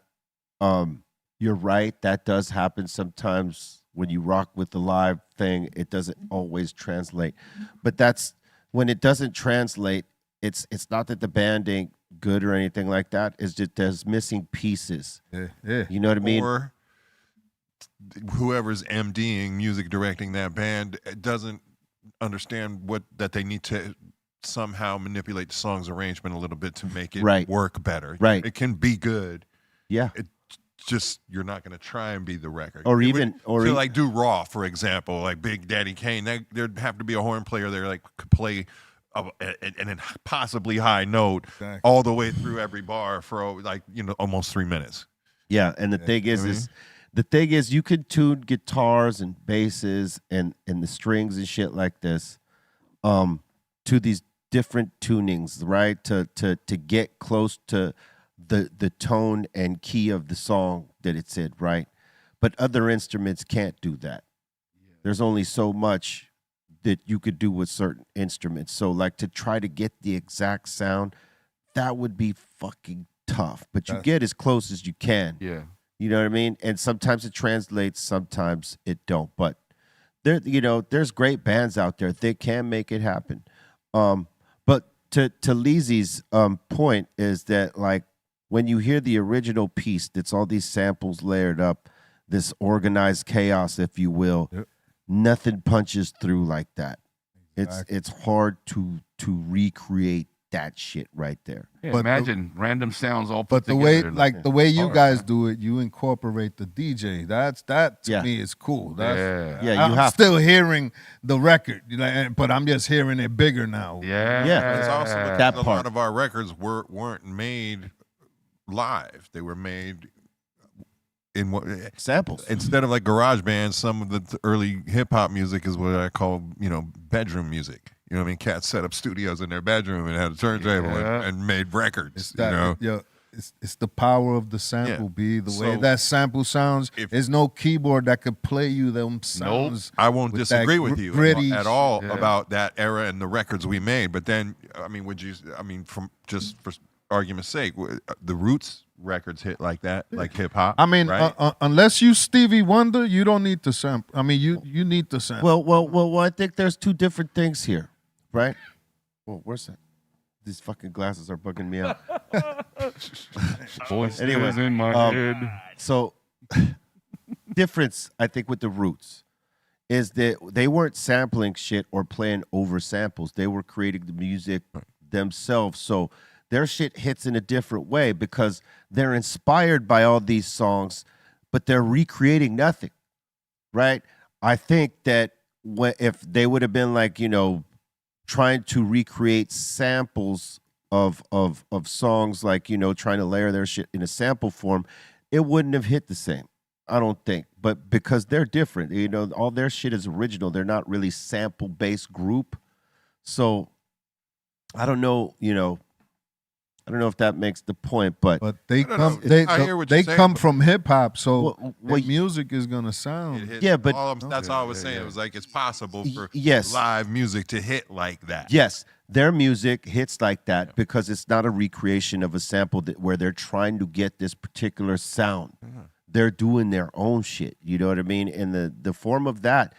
you're right. That does happen sometimes when you rock with the live thing. It doesn't always translate, but that's when it doesn't translate. It's not that the band ain't good or anything like that. It's just there's missing pieces. Yeah. You know what I mean? Or whoever's MDing, music directing that band doesn't understand that they need to somehow manipulate the song's arrangement a little bit to make it work better. Right. It can be good. Yeah. Just you're not going to try and be the record, like do Raw, for example, like Big Daddy Kane. There'd have to be a horn player there, like could play an impossibly high note all the way through every bar for almost 3 minutes. Yeah, and the thing is, you could tune guitars and basses and the strings and shit like this, to these different tunings, right? To get close to the tone and key of the song that it's in, right? But other instruments can't do that. There's only so much that you could do with certain instruments. So like to try to get the exact sound that would be fucking tough. But you That's- get as close as you can. Yeah. You know what I mean? And sometimes it translates, sometimes it don't. But there, there's great bands out there. They can make it happen. But to Leezy's point is that, like, when you hear the original piece, it's all these samples layered up, this organized chaos, if you will. Yep. Nothing punches through like that. Exactly. It's hard to recreate that shit right there. Yeah, But imagine random sounds all put But the together. way, like the way you hard, guys man. do it, you incorporate the DJ. That to Yeah. me is cool. That's, Yeah. Yeah, you I'm have still hearing the record, but I'm just hearing it bigger now. Yeah. Yeah. It's also because That a part. lot of our records weren't made live. They were made in what samples. instead of like garage bands. Some of the early hip hop music is what I call bedroom music. You know what I mean? Cats set up studios in their bedroom and had a turntable Yeah. and made records. It's that, you know? yeah, it's the power of the sample. Yeah. Be the way So, that sample sounds. There's no keyboard that could play you them sounds. I won't with disagree that with you gritty at all Yeah. about that era and the records we made. But then, I mean, from just for argument's sake, the Roots records hit like that, like hip hop. I mean, right? unless you Stevie Wonder, you don't need to sample. I mean, you need to sample. Well, I think there's two different things here, right? Well, where's that? These fucking glasses are bugging me out. Voices Anyway, in my head. So, difference, I think, with the Roots is that they weren't sampling shit or playing over samples. They were creating the music themselves. So their shit hits in a different way because they're inspired by all these songs, but they're recreating nothing, right? I think that if they would have been like, trying to recreate samples of songs, like, trying to layer their shit in a sample form, it wouldn't have hit the same. I don't think. But because they're different, all their shit is original. They're not really sample-based group. So I don't know, I don't know if that makes the point, but they no, come no, they I hear what they you're saying, come but- from hip hop, so Well, their music is gonna sound. It hit- Yeah, but- that's all I was saying. It was like it's possible for yes. live music to hit like that. yes, their music hits like that because it's not a recreation of a sample where they're trying to get this particular sound. They're doing their own shit. You know what I mean? And the form of that,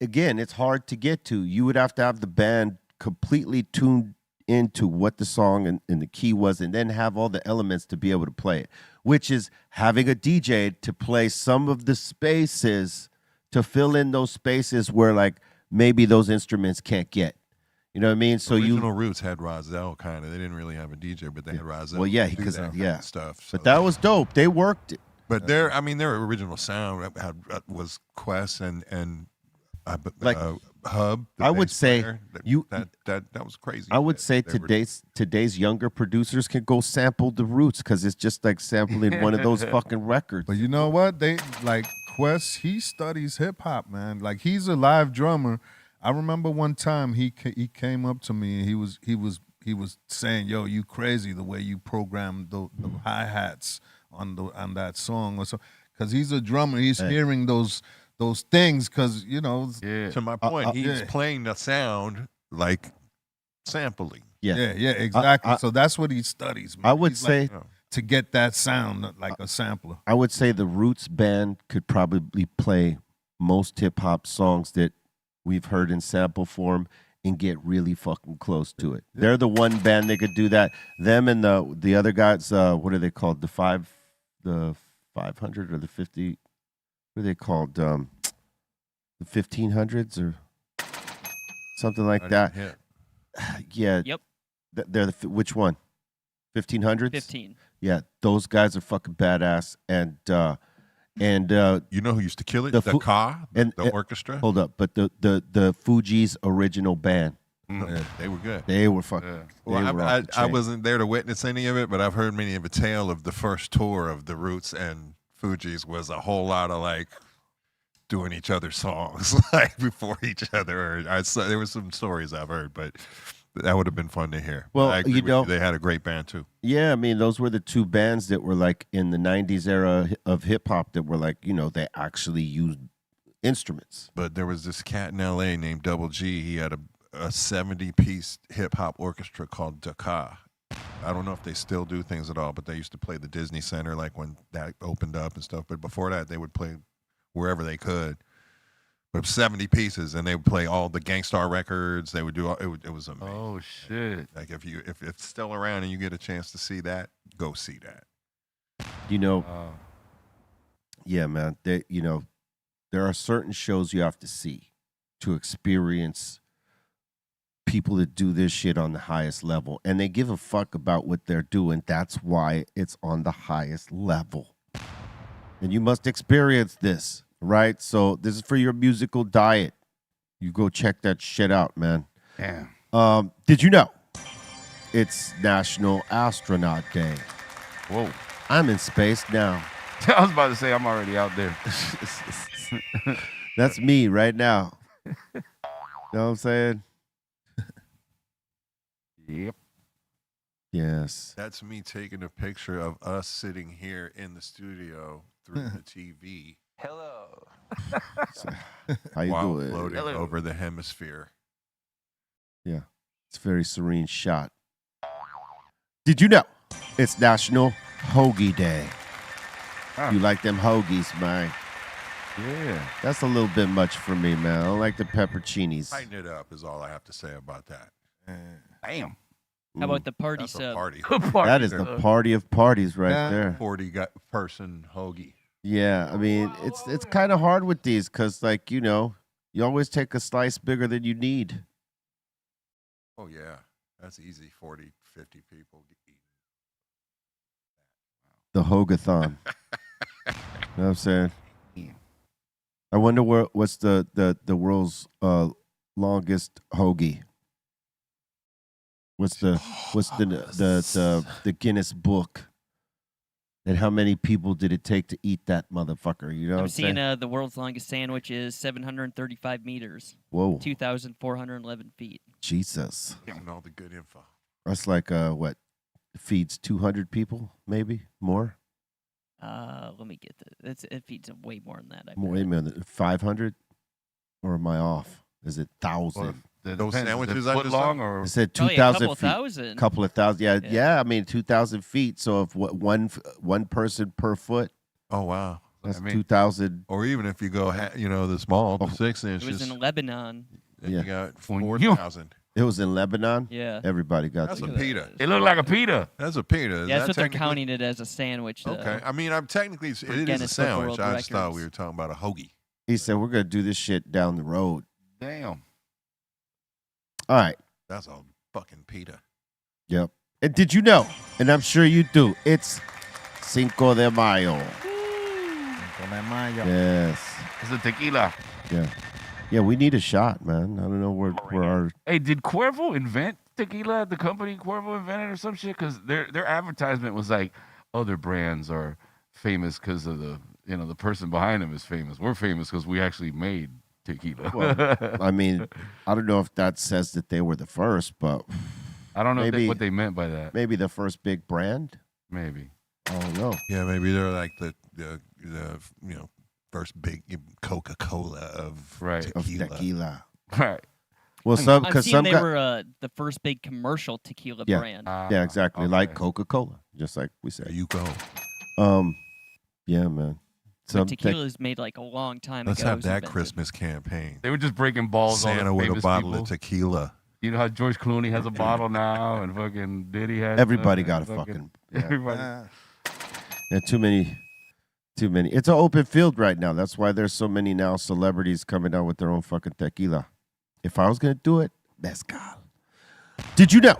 again, it's hard to get to. You would have to have the band completely tuned into what the song and the key was, and then have all the elements to be able to play it, which is having a DJ to play some of the spaces, to fill in those spaces where, like, maybe those instruments can't get. You know what I mean? So Original Roots had Rozelle kind of. They didn't really have a DJ, but they had Rozelle. Well, yeah, to do because that kind yeah, of stuff. So. but that was dope. They worked it. But their original sound was Quest and Like, Hub. the I would bass say player. That was crazy. I would say They were- today's younger producers can go sample the Roots because it's just like sampling one of those fucking records. But you know what? They like Quest. He studies hip hop, man. Like, he's a live drummer. I remember one time he came up to me and he was saying, "Yo, you crazy the way you programmed the hi hats on that song," or so. Because he's a drummer, he's hearing those things. Because Yeah. To my point, he's yeah. playing the sound like sampling. yeah. yeah, exactly. I- So that's what he studies. Man. I would He's like, say to get that sound like a sampler. I would say the Roots band could probably play most hip hop songs that we've heard in sample form and get really fucking close to it. They're the one band that could do that. Them and the other guys, what are they called? The 500 or the 50? What are they called? The 1500s or something like that. Yeah. Yep. They're which one? 1500s? 15. Yeah, those guys are fucking badass. And You know who used to kill it? The The, Fu- Ka, and- the orchestra. hold up, but the Fugees' original band, They were good. they were fucking. Yeah. They Well, were I off the I chain. wasn't there to witness any of it, but I've heard many of a tale of the first tour of the Roots and Fugees was a whole lot of like doing each other's songs like before each other. There were some stories I've heard, but that would have been fun to hear. Well, I agree you with know- they had a great band too. Yeah, I mean, those were the two bands that were like in the '90s era of hip hop that were like, they actually used instruments. But there was this cat in L.A. named Double G. He had a 70-piece hip hop orchestra called Dakar, I don't know if they still do things at all, but they used to play the Disney Center like when that opened up and stuff. But before that, they would play wherever they could. But 70 pieces, and they would play all the Gangstar records. They would do all, it was amazing. Oh shit! Like if it's still around and you get a chance to see that, go see that. You know, yeah, man. There are certain shows you have to see to experience people that do this shit on the highest level, and they give a fuck about what they're doing. That's why it's on the highest level, and you must experience this, right? So this is for your musical diet. You go check that shit out, man. Damn. Did you know it's National Astronaut Day? Whoa. I'm in space now. I was about to say I'm already out there. That's me right now. You know what I'm saying? Yep. Yes. That's me taking a picture of us sitting here in the studio through the TV. Hello. How you while doing? floating Hello. over the hemisphere. Yeah. It's a very serene shot. Did you know it's National Hoagie Day? Huh. You like them hoagies, man? Yeah. That's a little bit much for me, man. I don't like the pepperoncinis. Tighten it up is all I have to say about that. Damn. How about the party That's a sub? party. That is the party of parties right there. 40 person hoagie. Yeah, I mean, it's kind of hard with these because, like, you always take a slice bigger than you need. Oh, yeah. That's easy. 40, 50 people to eat. The Hogathon. You know what I'm saying? I wonder what's the world's longest hoagie. What's the Guinness book? And how many people did it take to eat that motherfucker? You know what I'm I'm saying? seeing the world's longest sandwich is 735 meters, Whoa, 2,411 feet. Jesus. And all the good info. That's like what feeds 200 people, maybe more. Let me get it feeds way more than that. I More, bet. wait a minute, 500, or am I off? Is it 1,000? Those sandwiches I foot just long saw? or I said Oh, yeah, 2,000 couple feet. thousand. Couple of thousand. Yeah, Yeah. yeah. I mean, 2,000 feet. So if one person per foot, Oh, wow. that's I mean- 2,000. Or even if you go, the small, the 6 It inches, was in Lebanon. then Yeah. you got When you- 4,000. It was in Lebanon. Yeah. Everybody got That's a together. pita. It looked like a pita. That's a pita. Is Yeah, that's that what they're technically- counting it as a sandwich. Though. Okay. I mean, I'm technically, it is a Guinness Book of sandwich. World I just thought Records. we were talking about a hoagie. He said we're gonna do this shit down the road. Damn. All right. That's a fucking pita. Yep. And did you know? And I'm sure you do. It's Cinco de Mayo. Yes. It's a tequila. Yeah. Yeah. We need a shot, man. I don't know where our. Hey, did Cuervo invent tequila? The company Cuervo invented or some shit? Because their advertisement was like, other brands are famous because of the person behind them is famous. We're famous because we actually made tequila. Well, I mean, I don't know if that says that they were the first, but I don't know maybe- what they meant by that. maybe the first big brand. Maybe. I don't know. Yeah, maybe they're like the first big Coca-Cola of Right. Of tequila. tequila. Right. Well, I'm because seeing some they guy, were the first big commercial tequila Yeah. brand. yeah, exactly, like okay. Coca-Cola, just like we There said. you go. Yeah, man. But Some tequila is made like a long time Let's ago. have it was that invented. Christmas campaign. They were just breaking balls on Santa the with a famous bottle people. of tequila. You know how George Clooney has a bottle now, and fucking Diddy has. everybody got a fucking. Yeah. Everybody. Yeah, too many. It's an open field right now. That's why there's so many now celebrities coming out with their own fucking tequila. If I was gonna do it, mezcal. Did you know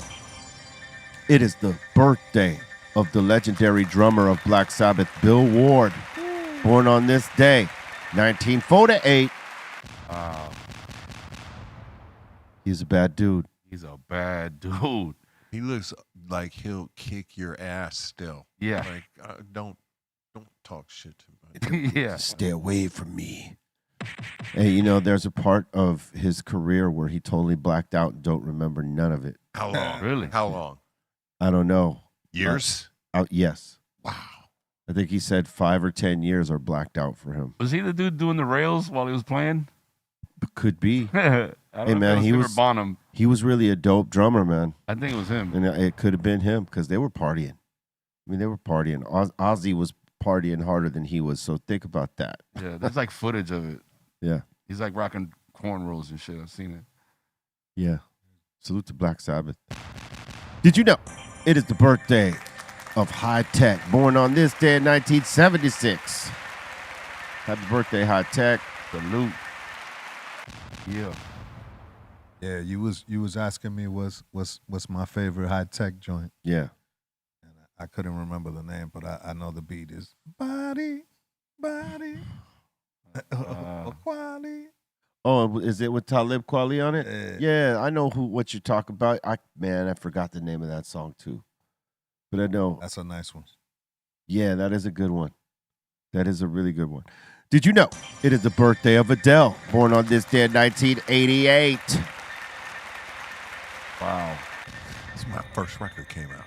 it is the birthday of the legendary drummer of Black Sabbath, Bill Ward, born on this day, 1948. He's a bad dude. He's a bad dude. He looks like he'll kick your ass still. Yeah. Like, don't talk shit to me. Yeah. Stay away from me. Hey, there's a part of his career where he totally blacked out and don't remember none of it. How long? Really? How long? I don't know. Years? Yes. Wow. I think he said 5 or 10 years are blacked out for him. Was he the dude doing the rails while he was playing? Could be. I don't know man, if he it was- Bonham. He was really a dope drummer, man. I think it was him. And it could have been him because they were partying. I mean, they were partying. Ozzy was partying harder than he was, so think about that. Yeah, there's like footage of it. Yeah. He's like rocking cornrows and shit. I've seen it. Yeah. Salute to Black Sabbath. Did you know it is the birthday of High Tech, born on this day in 1976? Happy birthday, High Tech. Salute. Yeah. Yeah, you was asking me what's my favorite high tech joint. Yeah. And I couldn't remember the name, but I know the beat is body, quality. Oh, is it with Talib Kweli on it? Yeah, I know what you're talking about. I forgot the name of that song too. But I know. That's a nice one. Yeah, that is a good one. That is a really good one. Did you know it is the birthday of Adele, born on this day in 1988? Wow. That's my first record came out.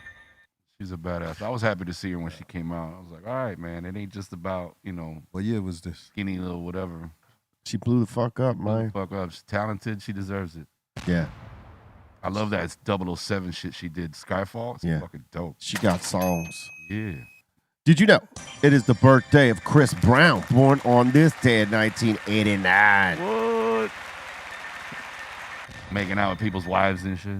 She's a badass. I was happy to see her when she came out. I was like, all right, man, it ain't just about, What year was this? skinny little whatever. She blew the fuck up, man. Fuck up. She's talented. She deserves it. Yeah. I love that 007 shit she did. Skyfall. It's Yeah. fucking dope. She got songs. Yeah. Did you know it is the birthday of Chris Brown, born on this day in 1989? What? Making out with people's wives and shit.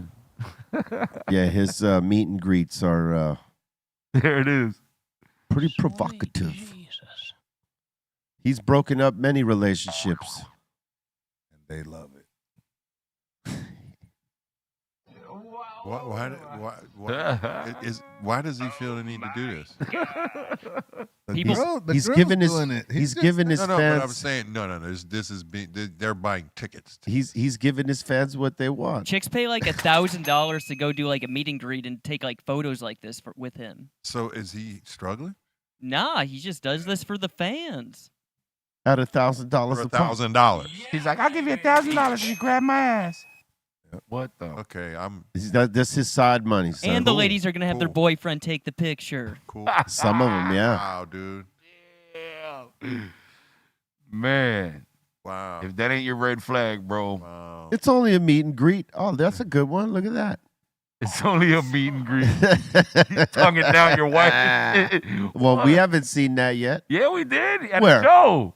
Yeah, his meet and greets are There it is. pretty provocative. He's broken up many relationships. And they love it. Why does he feel the need to do this? He's given his he's given his No, fans. but I'm saying no. This is they're buying tickets. He's giving his fans what they want. Chicks pay like $1,000 to go do like a meet and greet and take like photos like this with him. So is he struggling? Nah, he just does this for the fans. At $1,000 For a pop. $1,000. He's like, I'll give you $1,000 if you grab my ass. What the? Okay, That's his side money. Son. And the ladies are gonna have their Cool. boyfriend take the picture. cool. Some of them, yeah. Wow, dude. Yeah. Man, Wow. if that ain't your red flag, bro, Wow. It's only a meet and greet. Oh, that's a good one. Look at that. it's only a meet and greet. You tonguing down your wife. Well, we haven't seen that yet. Yeah, we did. At Where? a show.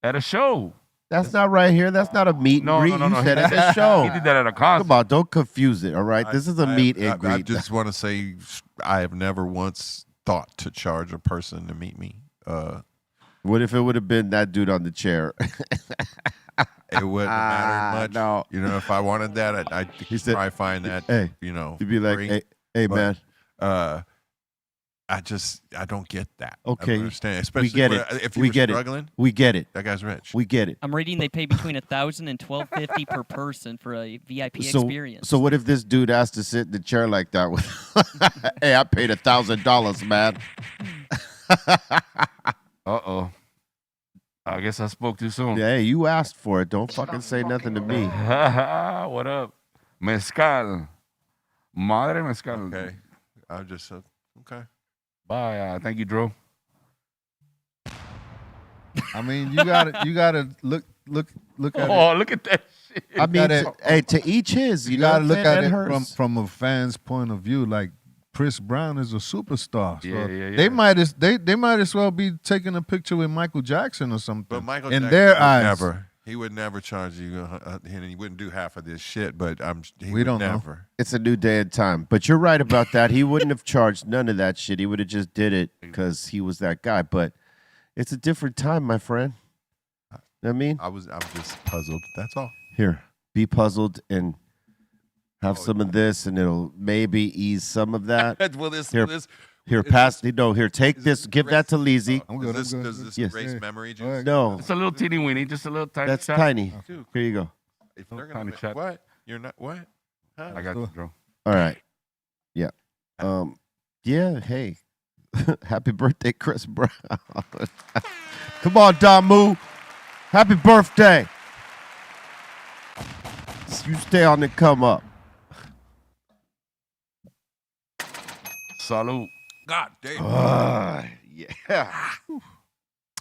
At a show. That's not right here. That's not a meet and No, greet. no. You said He at did a show. He did that at a concert. Come on, don't confuse it. All right, this is a meet and greet. I just want to say I have never once thought to charge a person to meet me. What if it would have been that dude on the chair? It wouldn't have mattered much. No. You know, if I wanted that, I'd said, probably find that, hey, You'd You'd be like, free. hey, But, man. I don't get that. Okay, I don't understand. Especially we get when- it. if you We were get it. struggling, We get it. that guy's rich. We get it. I'm reading they pay between $1,000 and $1,250 per person for a VIP experience. So what if this dude asked to sit in the chair like that? Hey, I paid $1,000, man. Uh-oh. I guess I spoke too soon. Yeah, hey, you asked for it. Don't fucking say nothing to me. What up? Mezcal. Madre mezcal. Okay. I just okay. Bye. Thank you, Drew. I mean, you gotta look at Oh, it. look at that shit. I mean, gotta- hey, to each his. You know gotta what look I'm at saying? it That hurts. from a fan's point of view. Like Chris Brown is a superstar. So Yeah. they might as well be taking a picture with Michael Jackson or something. But Michael in Jackson their would eyes, he would never charge you, and he wouldn't do half of this shit. But he We would don't know. never. It's a new day and time. But you're right about that. He wouldn't have charged none of that shit. He would have just did it because he was that guy. But it's a different time, my friend. You know what I mean? I'm just puzzled. That's all. Here, be puzzled and have some of this, and it'll maybe ease some of that. Well, this Here, this Here, is pass. this- No, here, take is this. this Give that to Leezy. I'm good. Does I'm good. this Yes. erase Yeah. memory All right. juice? No, It's a little teeny weeny, just a little tiny that's shot. tiny. Dude, Here you go. if they're Tiny gonna shot. what? You're not what? Huh? I got you, Drew. All right. Yeah. Yeah. Hey, happy birthday, Chris Brown. Come on, Damu. Happy birthday. You stay on the come up. Salute. God damn.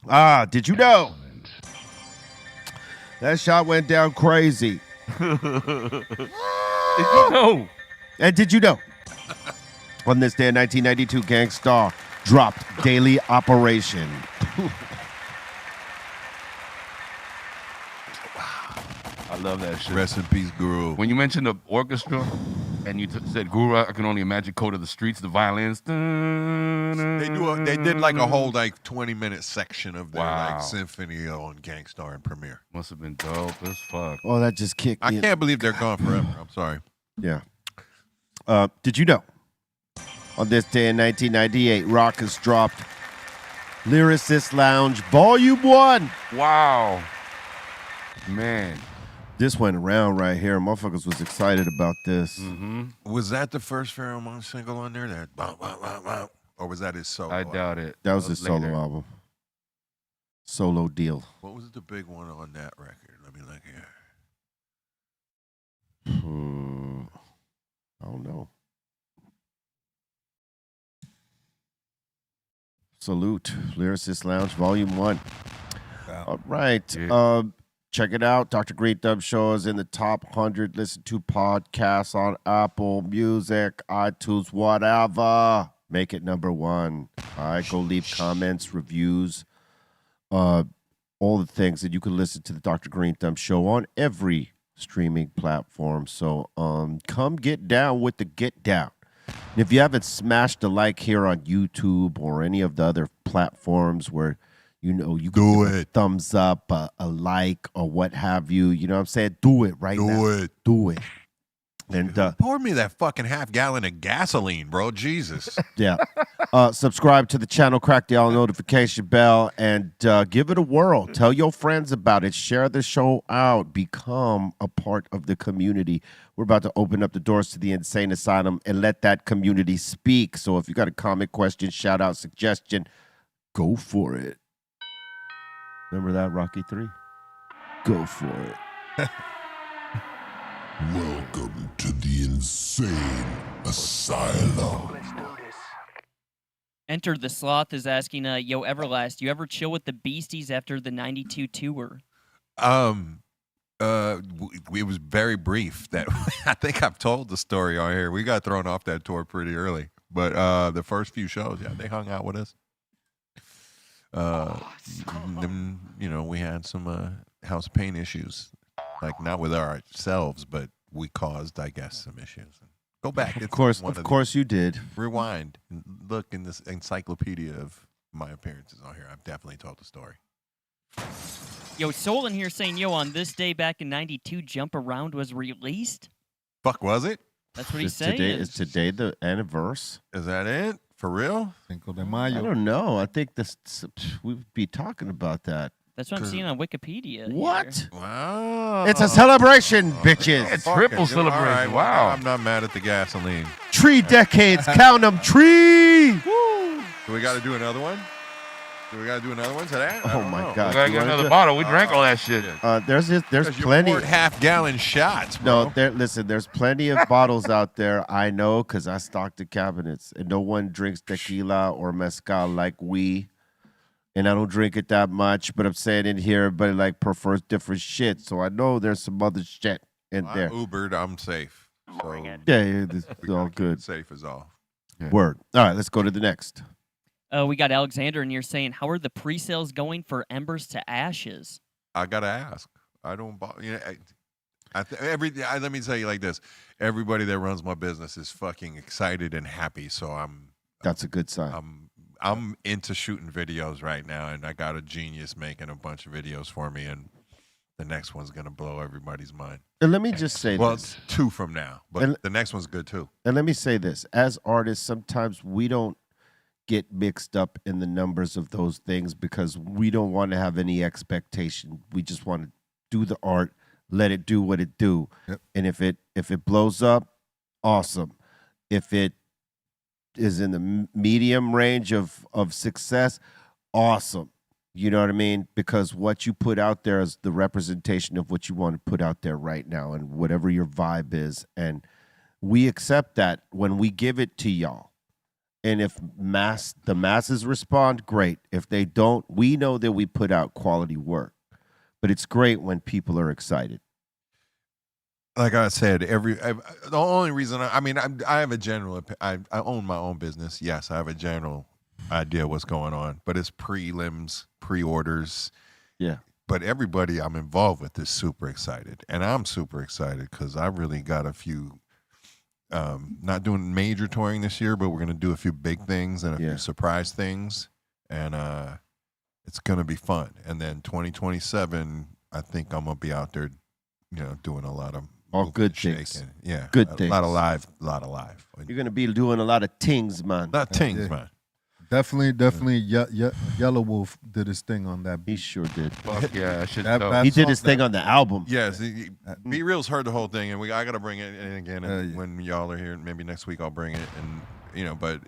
Yeah. Did you know? That shot went down crazy. Did you know? And did you know? On this day in 1992, Gang Starr dropped Daily Operation. I love that shit. Rest in peace, Guru. When you mentioned the orchestra and you said Guru, I can only imagine Code of the Streets, the violins. They did like a whole like 20-minute section of their Wow. like symphony on Gang Starr and Premiere. Must have been dope as fuck. Oh, that just kicked I me. can't believe they're gone forever. I'm sorry. Yeah. Did you know? On this day in 1998, Rock has dropped Lyricist Lounge Volume 1. Wow. Man. This went around right here. Motherfuckers was excited about this. Mm-hmm. Was that the first Pheromone single on there? That bow, bow, bow, bow? Or was that his solo? I doubt it. That was his solo later. album. Solo deal. What was the big one on that record? Let me look here. I don't know. Salute. Lyricist Lounge Volume 1. Yeah. All right. Yeah. Check it out. Dr. Greenthumb Show is in the top 100 listen to podcasts on Apple Music, iTunes, whatever. Make it number 1. All right. Go leave comments, reviews, all the things that you can listen to the Dr. Greenthumb Show on every streaming platform. So come get down with the get down. And if you haven't smashed a like here on YouTube or any of the other platforms where you know you can Do give a it. thumbs up, a like, or what have you, you know what I'm saying? Do it right now. Do it. Do it. And Pour me that fucking half-gallon of gasoline, bro. Jesus. yeah, subscribe to the channel, crack the all notification bell, and give it a whirl. Tell your friends about it. Share the show out. Become a part of the community. We're about to open up the doors to the Insane Asylum and let that community speak. So if you got a comment, question, shout out, suggestion, go for it. Remember that, Rocky 3? Go for it. Welcome to the Insane Asylum. Enter the Sloth is asking, yo, Everlast, you ever chill with the Beasties after the 92 tour? It was very brief. That I think I've told the story on here. We got thrown off that tour pretty early, but the first few shows, yeah, they hung out with us. Then, you know, we had some house pain issues, like not with ourselves, but we caused, I guess, some issues. Go back. Of course you did. Rewind and look in this encyclopedia of my appearances on here. I've definitely told the story. Yo, Soul in here saying, yo, on this day back in 92, Jump Around was released? Fuck, was it? That's what he's saying. Is today the anniversary? Is that it? For real? Cinco de I Mayo. don't know. I think this we'd be talking about that. That's what I'm seeing on Wikipedia. What? Here. Wow. It's a celebration, bitches. It's triple Fucking- all right, celebration. well, Wow. I'm not mad at the gasoline. 3 decades. Count them. 3. Do we got to do another one? Do we got to do another one today? Oh my We God. gotta You get wanna another do- bottle. We drank all that shit. There's Because you plenty. poured half-gallon shots, bro. No, listen. There's plenty of bottles out there. I know because I stocked the cabinets, and no one drinks tequila or mezcal like we. And I don't drink it that much, but I'm saying in here, everybody like prefers different shit. So I know there's some other shit in I there. Ubered. I'm safe. So Yeah, this is we all gotta keep good. it safe is all. Word. All right, let's go to the next. We got Alexander in here saying, how are the pre-sales going for Embers to Ashes? I gotta ask. I don't. You know, let me tell you like this. Everybody that runs my business is fucking excited and happy. So That's a good sign. I'm into shooting videos right now, and I got a genius making a bunch of videos for me, and the next one's gonna blow everybody's mind. And let me just say Well, this. it's 2 from now, but And- the next one's good too. And let me say this. As artists, sometimes we don't get mixed up in the numbers of those things because we don't want to have any expectation. We just want to do the art, let it do what it do. Yep. And if it blows up, awesome. If it is in the medium range of success, awesome. You know what I mean? Because what you put out there is the representation of what you want to put out there right now and whatever your vibe is. And we accept that when we give it to y'all. And if the masses respond, great. If they don't, we know that we put out quality work. But it's great when people are excited. like I said, the only reason I mean I have a general I own my own business. Yes, I have a general idea what's going on, but it's prelims, pre-orders. Yeah. But everybody I'm involved with is super excited, and I'm super excited because I really got a few. Not doing major touring this year, but we're gonna do a few big things and a few surprise things, and it's gonna be fun. And then 2027, I think I'm gonna be out there, doing a lot of all good shaking. things. Yeah, good a things. lot of live. You're gonna be doing a lot of things, man. Not things, man. Definitely. Yellow Wolf did his thing on that. He sure did. Fuck yeah, shit. That He did song- his thing on the album. Yes, Be Real's heard the whole thing, and I got to bring it in again. And when y'all are here, maybe next week I'll bring it. And but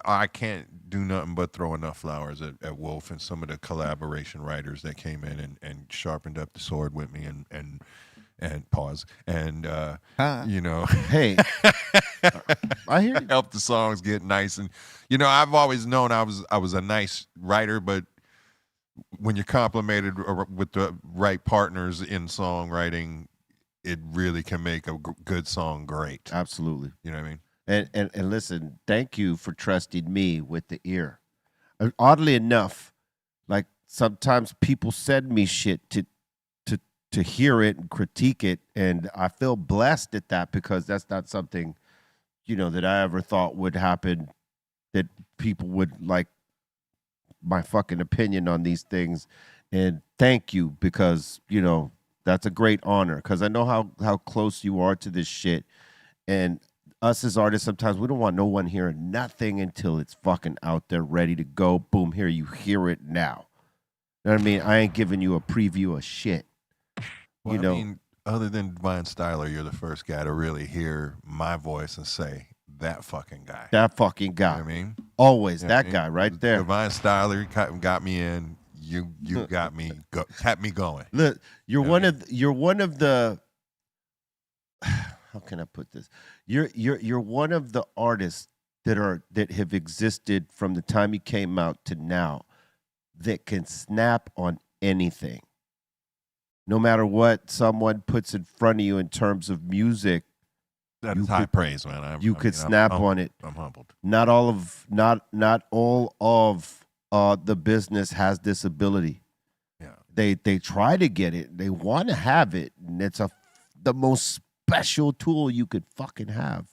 I can't do nothing but throw enough flowers at Wolf and some of the collaboration writers that came in and sharpened up the sword with me and pause and Hey, I hear you. help the songs get nice. And I've always known I was a nice writer, but when you're complimented with the right partners in songwriting, it really can make a good song great. Absolutely. You know what I mean? And listen, thank you for trusting me with the ear. Oddly enough, like sometimes people send me shit to hear it and critique it, and I feel blessed at that because that's not something, that I ever thought would happen, that people would like my fucking opinion on these things. And thank you, because, that's a great honor, because I know how close you are to this shit. And us as artists, sometimes we don't want no one hearing nothing until it's fucking out there, ready to go. Boom, here, you hear it now. You know what I mean? I ain't giving you a preview of shit. Well, I mean, other than Divine Styler, you're the first guy to really hear my voice and say, that fucking guy. That fucking guy. You know what I mean? Always, that guy right there. Divine Styler got me in. You got me, kept me going. Look, you're one of the. How can I put this? You're one of the artists that have existed from the time you came out to now that can snap on anything. No matter what someone puts in front of you in terms of music, That's high praise, man. You could snap on it. I'm humbled. Not all of the business has this ability. Yeah. They try to get it. They want to have it, and it's the most special tool you could fucking have.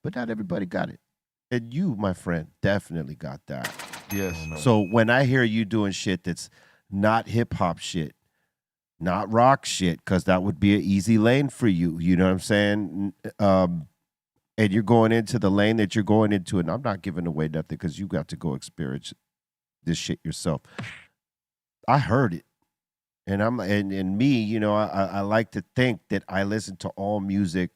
But not everybody got it. And you, my friend, definitely got that. Yes. So when I hear you doing shit that's not hip hop shit, not rock shit, because that would be an easy lane for you. You know what I'm saying? And you're going into the lane that you're going into, and I'm not giving away nothing because you got to go experience this shit yourself. I heard it. And me, I like to think that I listen to all music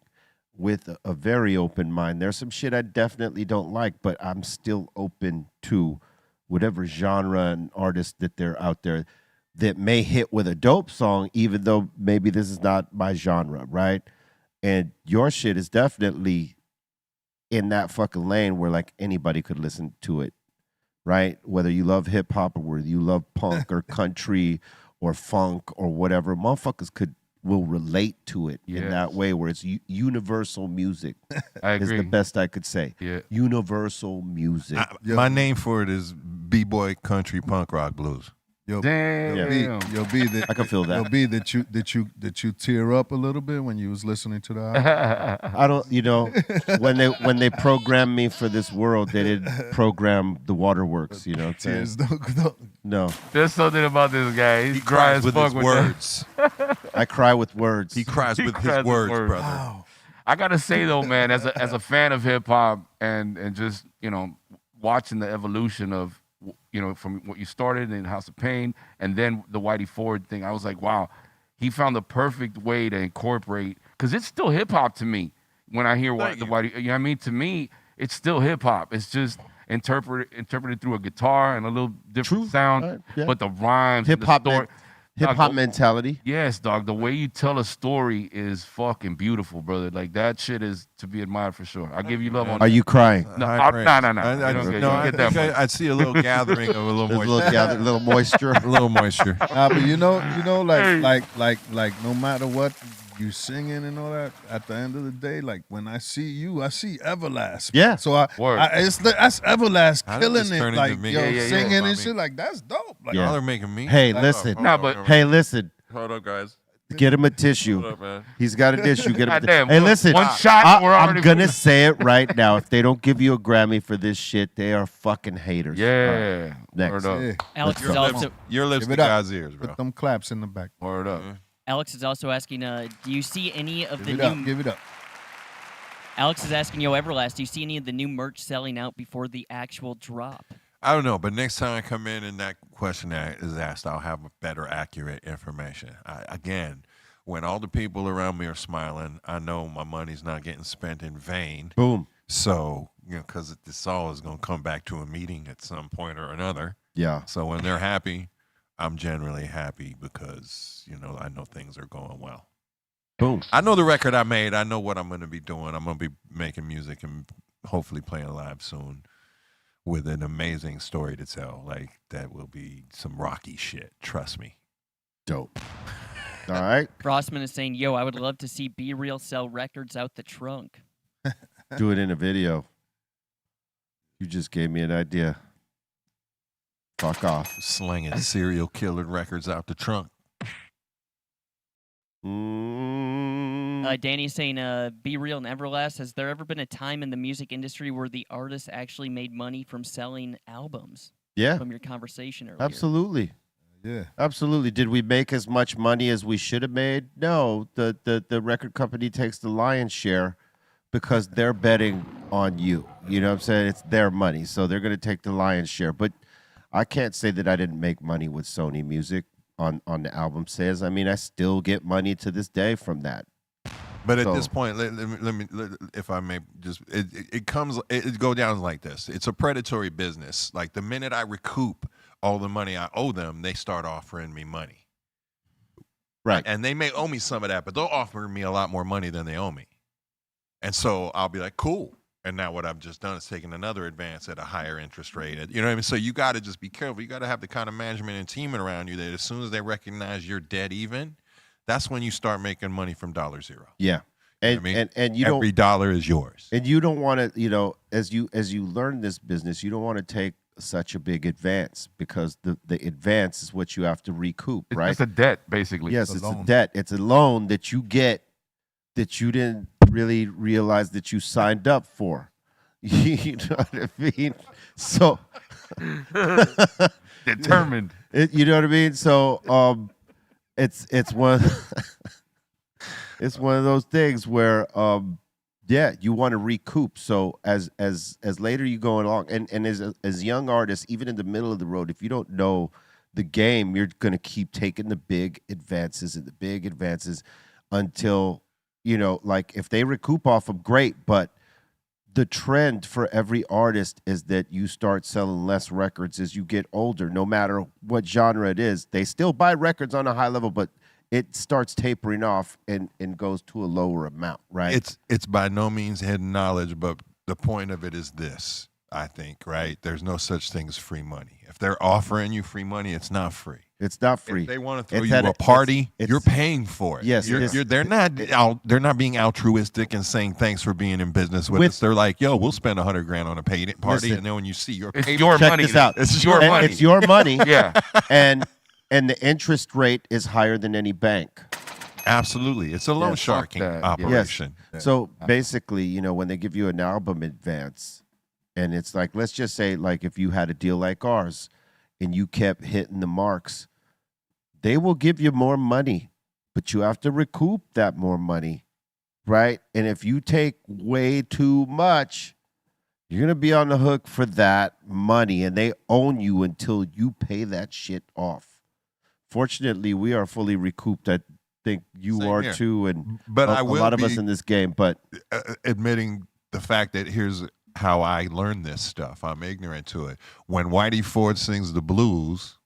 with a very open mind. There's some shit I definitely don't like, but I'm still open to whatever genre and artist that they're out there that may hit with a dope song, even though maybe this is not my genre, right? And your shit is definitely in that fucking lane where like anybody could listen to it, right? Whether you love hip hop or whether you love punk or country or funk or whatever, motherfuckers will relate to it in that way where it's universal music. I is agree. the best I could say. Yeah. Universal music. My name for it is B-boy country punk rock blues. Damn. You'll be that I can feel that. You'll be that you tear up a little bit when you was listening to the album. I don't, when they programmed me for this world, they didn't program the waterworks. You know what I'm saying? Tears don't. No, There's something about this guy. He's He dry cries as with fuck his with words. I cry with words. He cries with cries his with words, words. brother. Wow. I gotta say though, man, as a fan of hip hop and just watching the evolution of from what you started in House of Pain and then the Whitey Ford thing, I was like, wow, he found the perfect way to incorporate, because it's still hip hop to me when I hear Thank the you. Whitey. You know what I mean? To me, it's still hip hop. It's just interpreted through a guitar and a little different sound, Right, yeah. but the rhymes, hip hop, the story. hip hop mentality. Yes, dog. The way you tell a story is fucking beautiful, brother. Like that shit is to be admired for sure. I give you love on Are you crying? No, High praise. no. I You don't get I that think much. I see a little gathering of a little There's moisture. a little moisture. A little moisture. But no matter what, you singing and all that, at the end of the day, like when I see you, I see Everlast. Yeah. So Word. that's Everlast How did this killing turn it. into Like me? yo, Yeah, yeah, yeah. singing About and me. shit. Like that's dope. Like Yeah. Y'all are making me. Hey, Hold listen. up, Nah, hold but- up, Hey, listen. hold up, guys. Get him a tissue. Hold up, man. He's got a tissue. Get him a Goddamn, Hey, one- listen. one shot, we're I'm already- gonna say it right now. If they don't give you a Grammy for this shit, they are fucking haters. All right. Yeah. Next. Word up. yeah. Alex Let's is go. also Your lips Give it to up. God's ears, bro. Put them claps in the back. Word up. Alex is also asking, do you see any of Give the it new? up. Give it up. Alex is asking, yo, Everlast, do you see any of the new merch selling out before the actual drop? I don't know, but next time I come in and that question is asked, I'll have better, accurate information. Again, when all the people around me are smiling, I know my money's not getting spent in vain. Boom. So, because this all is going to come back to a meeting at some point or another. Yeah. So when they're happy, I'm generally happy because, I know things are going well. Boom. I know the record I made. I know what I'm going to be doing. I'm going to be making music and hopefully playing live soon with an amazing story to tell. Like, that will be some rocky shit. Trust me. Dope. All right. Grossman is saying, yo, I would love to see Be Real sell records out the trunk. Do it in a video. You just gave me an idea. Fuck off. Slinging serial killer records out the trunk. Danny's saying, Be Real and Everlast, has there ever been a time in the music industry where the artist actually made money from selling albums? Yeah. From your conversation earlier. Absolutely. Yeah. Absolutely. Did we make as much money as we should have made? No. The record company takes the lion's share because they're betting on you. You know what I'm saying? It's their money, so they're going to take the lion's share. But I can't say that I didn't make money with Sony Music on the album sales. I mean, I still get money to this day from that. But at So- this point, let me, if I may, just it go down like this. It's a predatory business. Like the minute I recoup all the money I owe them, they start offering me money. Right. And they may owe me some of that, but they'll offer me a lot more money than they owe me. And so I'll be like, cool. And now what I've just done is taken another advance at a higher interest rate. You know what I mean? So you got to just be careful. You got to have the kind of management and team around you that as soon as they recognize you're dead even, that's when you start making money from $0. Yeah. You know And what I mean? and you Every don't dollar is yours. and you don't want to, as you learn this business, you don't want to take such a big advance because the advance is what you have to recoup, It's right? just a debt, basically. Yes, It's it's a a loan. debt. It's a loan that you get that you didn't really realize that you signed up for. You know what I mean? So Determined. you know what I mean? So it's one it's one of those things where yeah, you want to recoup. So as later you go along and as young artists, even in the middle of the road, if you don't know the game, you're gonna keep taking the big advances and the big advances until, like if they recoup off them, great, but the trend for every artist is that you start selling less records as you get older, no matter what genre it is. They still buy records on a high level, but it starts tapering off and goes to a lower amount, right? It's by no means hidden knowledge, but the point of it is this, I think, right? There's no such thing as free money. If they're offering you free money, it's not free. It's not free. If they want to throw It's you at a a- party, it's- you're paying for it. Yes, it is. they're not being altruistic and saying thanks for being in business with With- us. They're like, yo, we'll spend $100,000 on a party, Listen. and then when you see your It's payment, your Check money. this out. It's your And money. It's your money. Yeah. and the interest rate is higher than any bank. absolutely, it's a loan Yes. sharking Fuck that. Yeah. operation. So basically, when they give you an album advance, and it's like, let's just say, like if you had a deal like ours, and you kept hitting the marks, they will give you more money, but you have to recoup that more money, right? And if you take way too much, you're gonna be on the hook for that money, and they own you until you pay that shit off. Fortunately, we are fully recouped. I think you Same are here. too, and But I a will lot of be us in this game. But admitting the fact that here's how I learned this stuff. I'm ignorant to it. When Whitey Ford Sings the Blues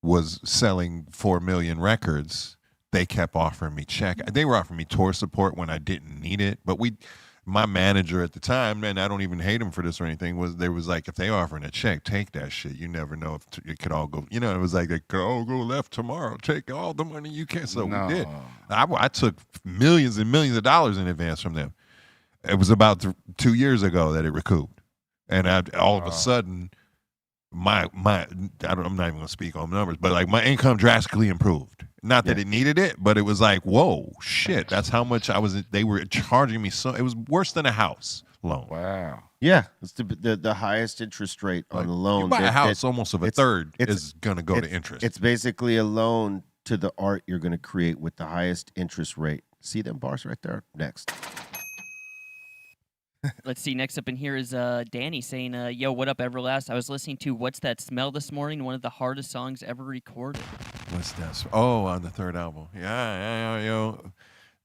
was selling 4 million records, they kept offering me check. They were offering me tour support when I didn't need it. But my manager at the time, and I don't even hate him for this or anything, was like, if they offering a check, take that shit. You never know if it could all go, it was like, it could all go left tomorrow. Take all the money you can. So we did. I took millions and millions of dollars in advance from them. It was about 2 years ago that it recouped. And all of a sudden, I'm not even going to speak on numbers, but like my income drastically improved. Not that it needed it, but it was like, whoa, shit. That's how much they were charging me. So it was worse than a house loan. Wow. Yeah, it's the highest interest rate on the loan. You buy a house, almost of a third is going to go to interest. It's basically a loan to the art you're going to create with the highest interest rate. See them bars right there? Next. Let's see. Next up in here is Danny saying, yo, what up, Everlast? I was listening to What's That Smell this morning, one of the hardest songs ever recorded. What's that? Oh, on the third album. Yeah.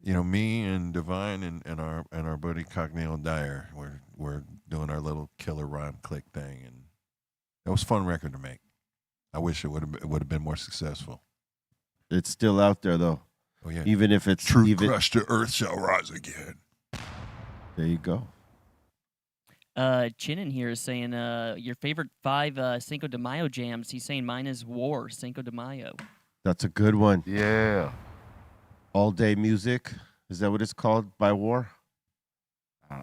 Me and Divine and our buddy Cognale Dyer, we're doing our little killer rhyme click thing, and it was a fun record to make. I wish it would have been more successful. It's still out there though. Oh yeah. Even if it's Truth crushed, the earth shall rise again. There you go. Chin in here is saying your favorite 5 Cinco de Mayo jams. He's saying mine is War, Cinco de Mayo. That's a good one. Yeah. All Day Music. Is that what it's called? By War?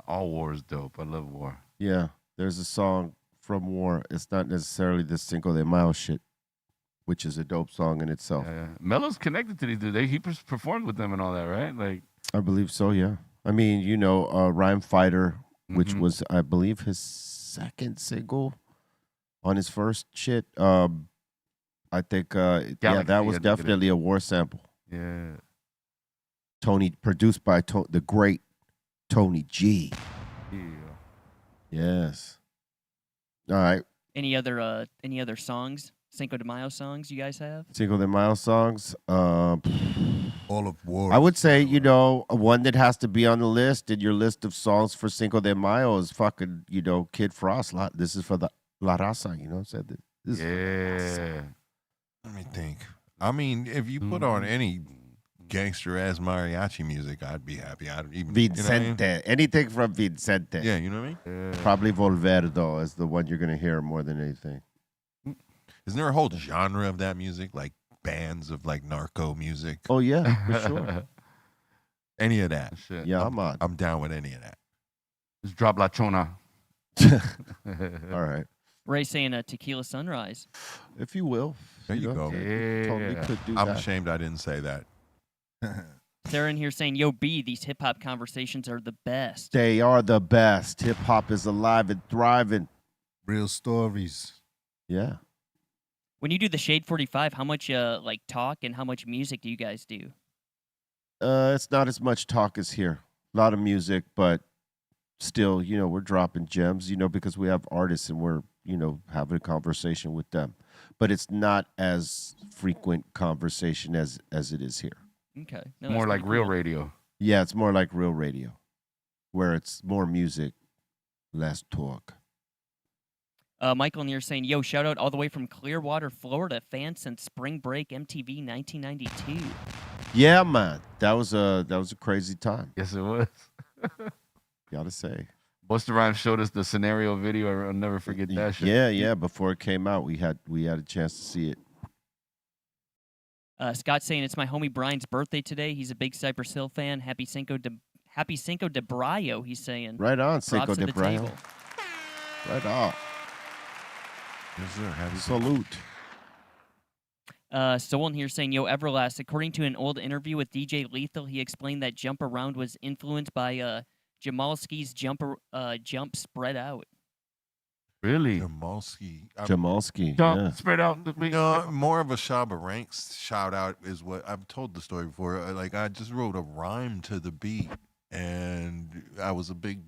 All War is dope. I love War. Yeah. There's a song from War. It's not necessarily the Cinco de Mayo shit, which is a dope song in itself. Yeah. Melo's connected to these dudes. He performed with them and all that, right? Like, I believe so, yeah. I mean, Rhyme Fighter, which was, I believe, his second single on his first shit. I think, that was definitely a War sample. Yeah. Produced by the great Tony G. Yeah. Yes. All right. Any other songs, Cinco de Mayo songs you guys have? Cinco de Mayo songs. All of War. I would say, one that has to be on the list in your list of songs for Cinco de Mayo is fucking, Kid Frost. This is for the La Raza, you know what I'm saying? Yeah. Let me think. I mean, if you put on any gangster-ass mariachi music, I'd be happy. I'd even Vicente. Anything from Vicente. Yeah, you know what I mean? Probably Volver, though, is the one you're going to hear more than anything. Isn't there a whole genre of that music? Like bands of like narco music? Oh, yeah, for sure. Any of that. Shit. Yeah, I'm on. I'm down with any of that. Just drop La Chona. All right. Ray saying Tequila Sunrise. If you will. There you go. Totally could do I'm that. ashamed I didn't say that. Sarah in here saying, yo, B, these hip-hop conversations are the best. They are the best. Hip-hop is alive and thriving. Real stories. Yeah. When you do the Shade 45, how much talk and how much music do you guys do? It's not as much talk as here. A lot of music, but still, we're dropping gems, because we have artists and we're, having a conversation with them. But it's not as frequent conversation as it is here. Okay. No, More that's like pretty real cool. radio. Yeah, it's more like real radio, where it's more music, less talk. Michael in here saying, yo, shout out all the way from Clearwater, Florida. Fan since Spring Break MTV 1992. Yeah, man. That was a crazy time. Yes, it was. Gotta say. Busta Rhymes showed us the scenario video. I'll never forget that shit. Yeah. Before it came out, we had a chance to see it. Scott saying it's my homie Brian's birthday today. He's a big Cypress Hill fan. Happy Cinco de Mayo, he's saying. Right on, Props Cinco to de the Mayo. table. Right on. Yes, sir. Happy Salute. Someone here saying, yo, Everlast, according to an old interview with DJ Lethal, he explained that Jump Around was influenced by Jamalski's Jump Spread Out. Really? Jamalski. Jamalski. Jump, Yeah. spread out. More of a Shabba Ranks shout out is what I've told the story before. I just wrote a rhyme to the beat, and I was a big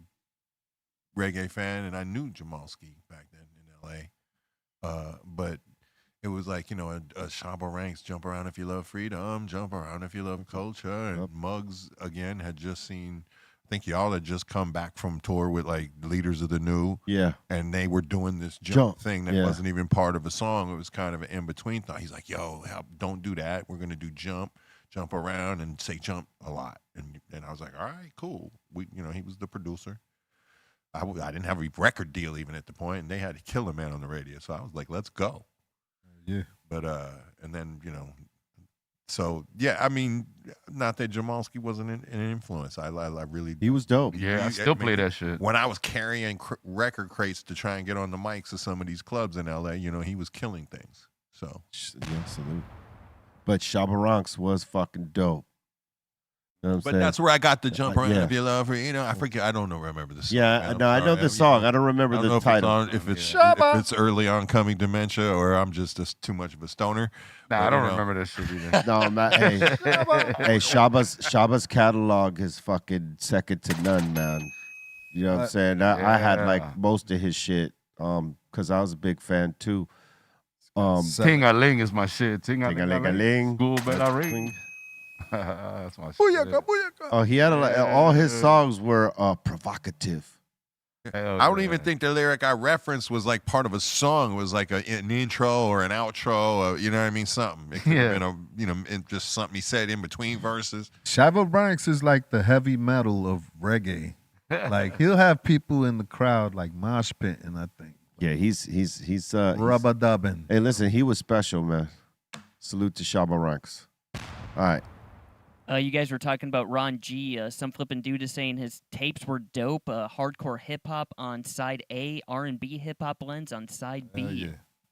reggae fan, and I knew Jamalski back then in L.A. But it was like, a Shabba Ranks, jump around if you love freedom, jump around if you love culture. And Yep. Muggs, again, had just seen, I think y'all had just come back from tour with, like, Leaders of the New. Yeah. And they were doing this jump thing that yeah. wasn't even part of a song. It was kind of an in-between thought. He's like, yo, don't do that. We're going to do jump. jump around and say jump a lot. And I was like, all right, cool. He was the producer. I didn't have a record deal even at the point, and they had Killer Man on the radio. So I was like, let's go. Yeah. But, and then, so, yeah, I mean, not that Jamalski wasn't an influence. I really. He was dope. Yeah, I still play that shit. When I was carrying record crates to try and get on the mics of some of these clubs in LA, he was killing things. So. Yeah, salute. But Shabba Ranks was fucking dope. You know what I'm But saying? that's where I got the jump around yeah. if you love her. I forget. I don't know. Remember the song. Yeah, man. no, I know the song. I don't remember I don't know the if title. If it's early oncoming dementia or I'm just too much of a stoner. Nah, But, I don't remember that shit either. No, man. Hey, Shabba's catalog is fucking second to none, man. You know what I'm saying? I had like most of his shit, because I was a big fan too. Ting-a-ling is my shit. Ting-a-ling-a-ling. School bell ring. That's my shit. Booyaka, booyaka. Oh, he had all his songs were provocative. Hell I don't yeah. even think the lyric I referenced was like part of a song. It was like an intro or an outro. Or, you know what I mean? Something. It could have been just something he said in between verses. Shabba Ranks is like the heavy metal of reggae. Like he'll have people in the crowd like mosh pitting, I think. Yeah, he's Rubber dubbing. Hey, listen, he was special, man. Salute to Shabba Ranks. All right. You guys were talking about Ron G. Some flippin' dude is saying his tapes were dope. Hardcore hip hop on side A, R&B hip hop blends on side B. Yeah.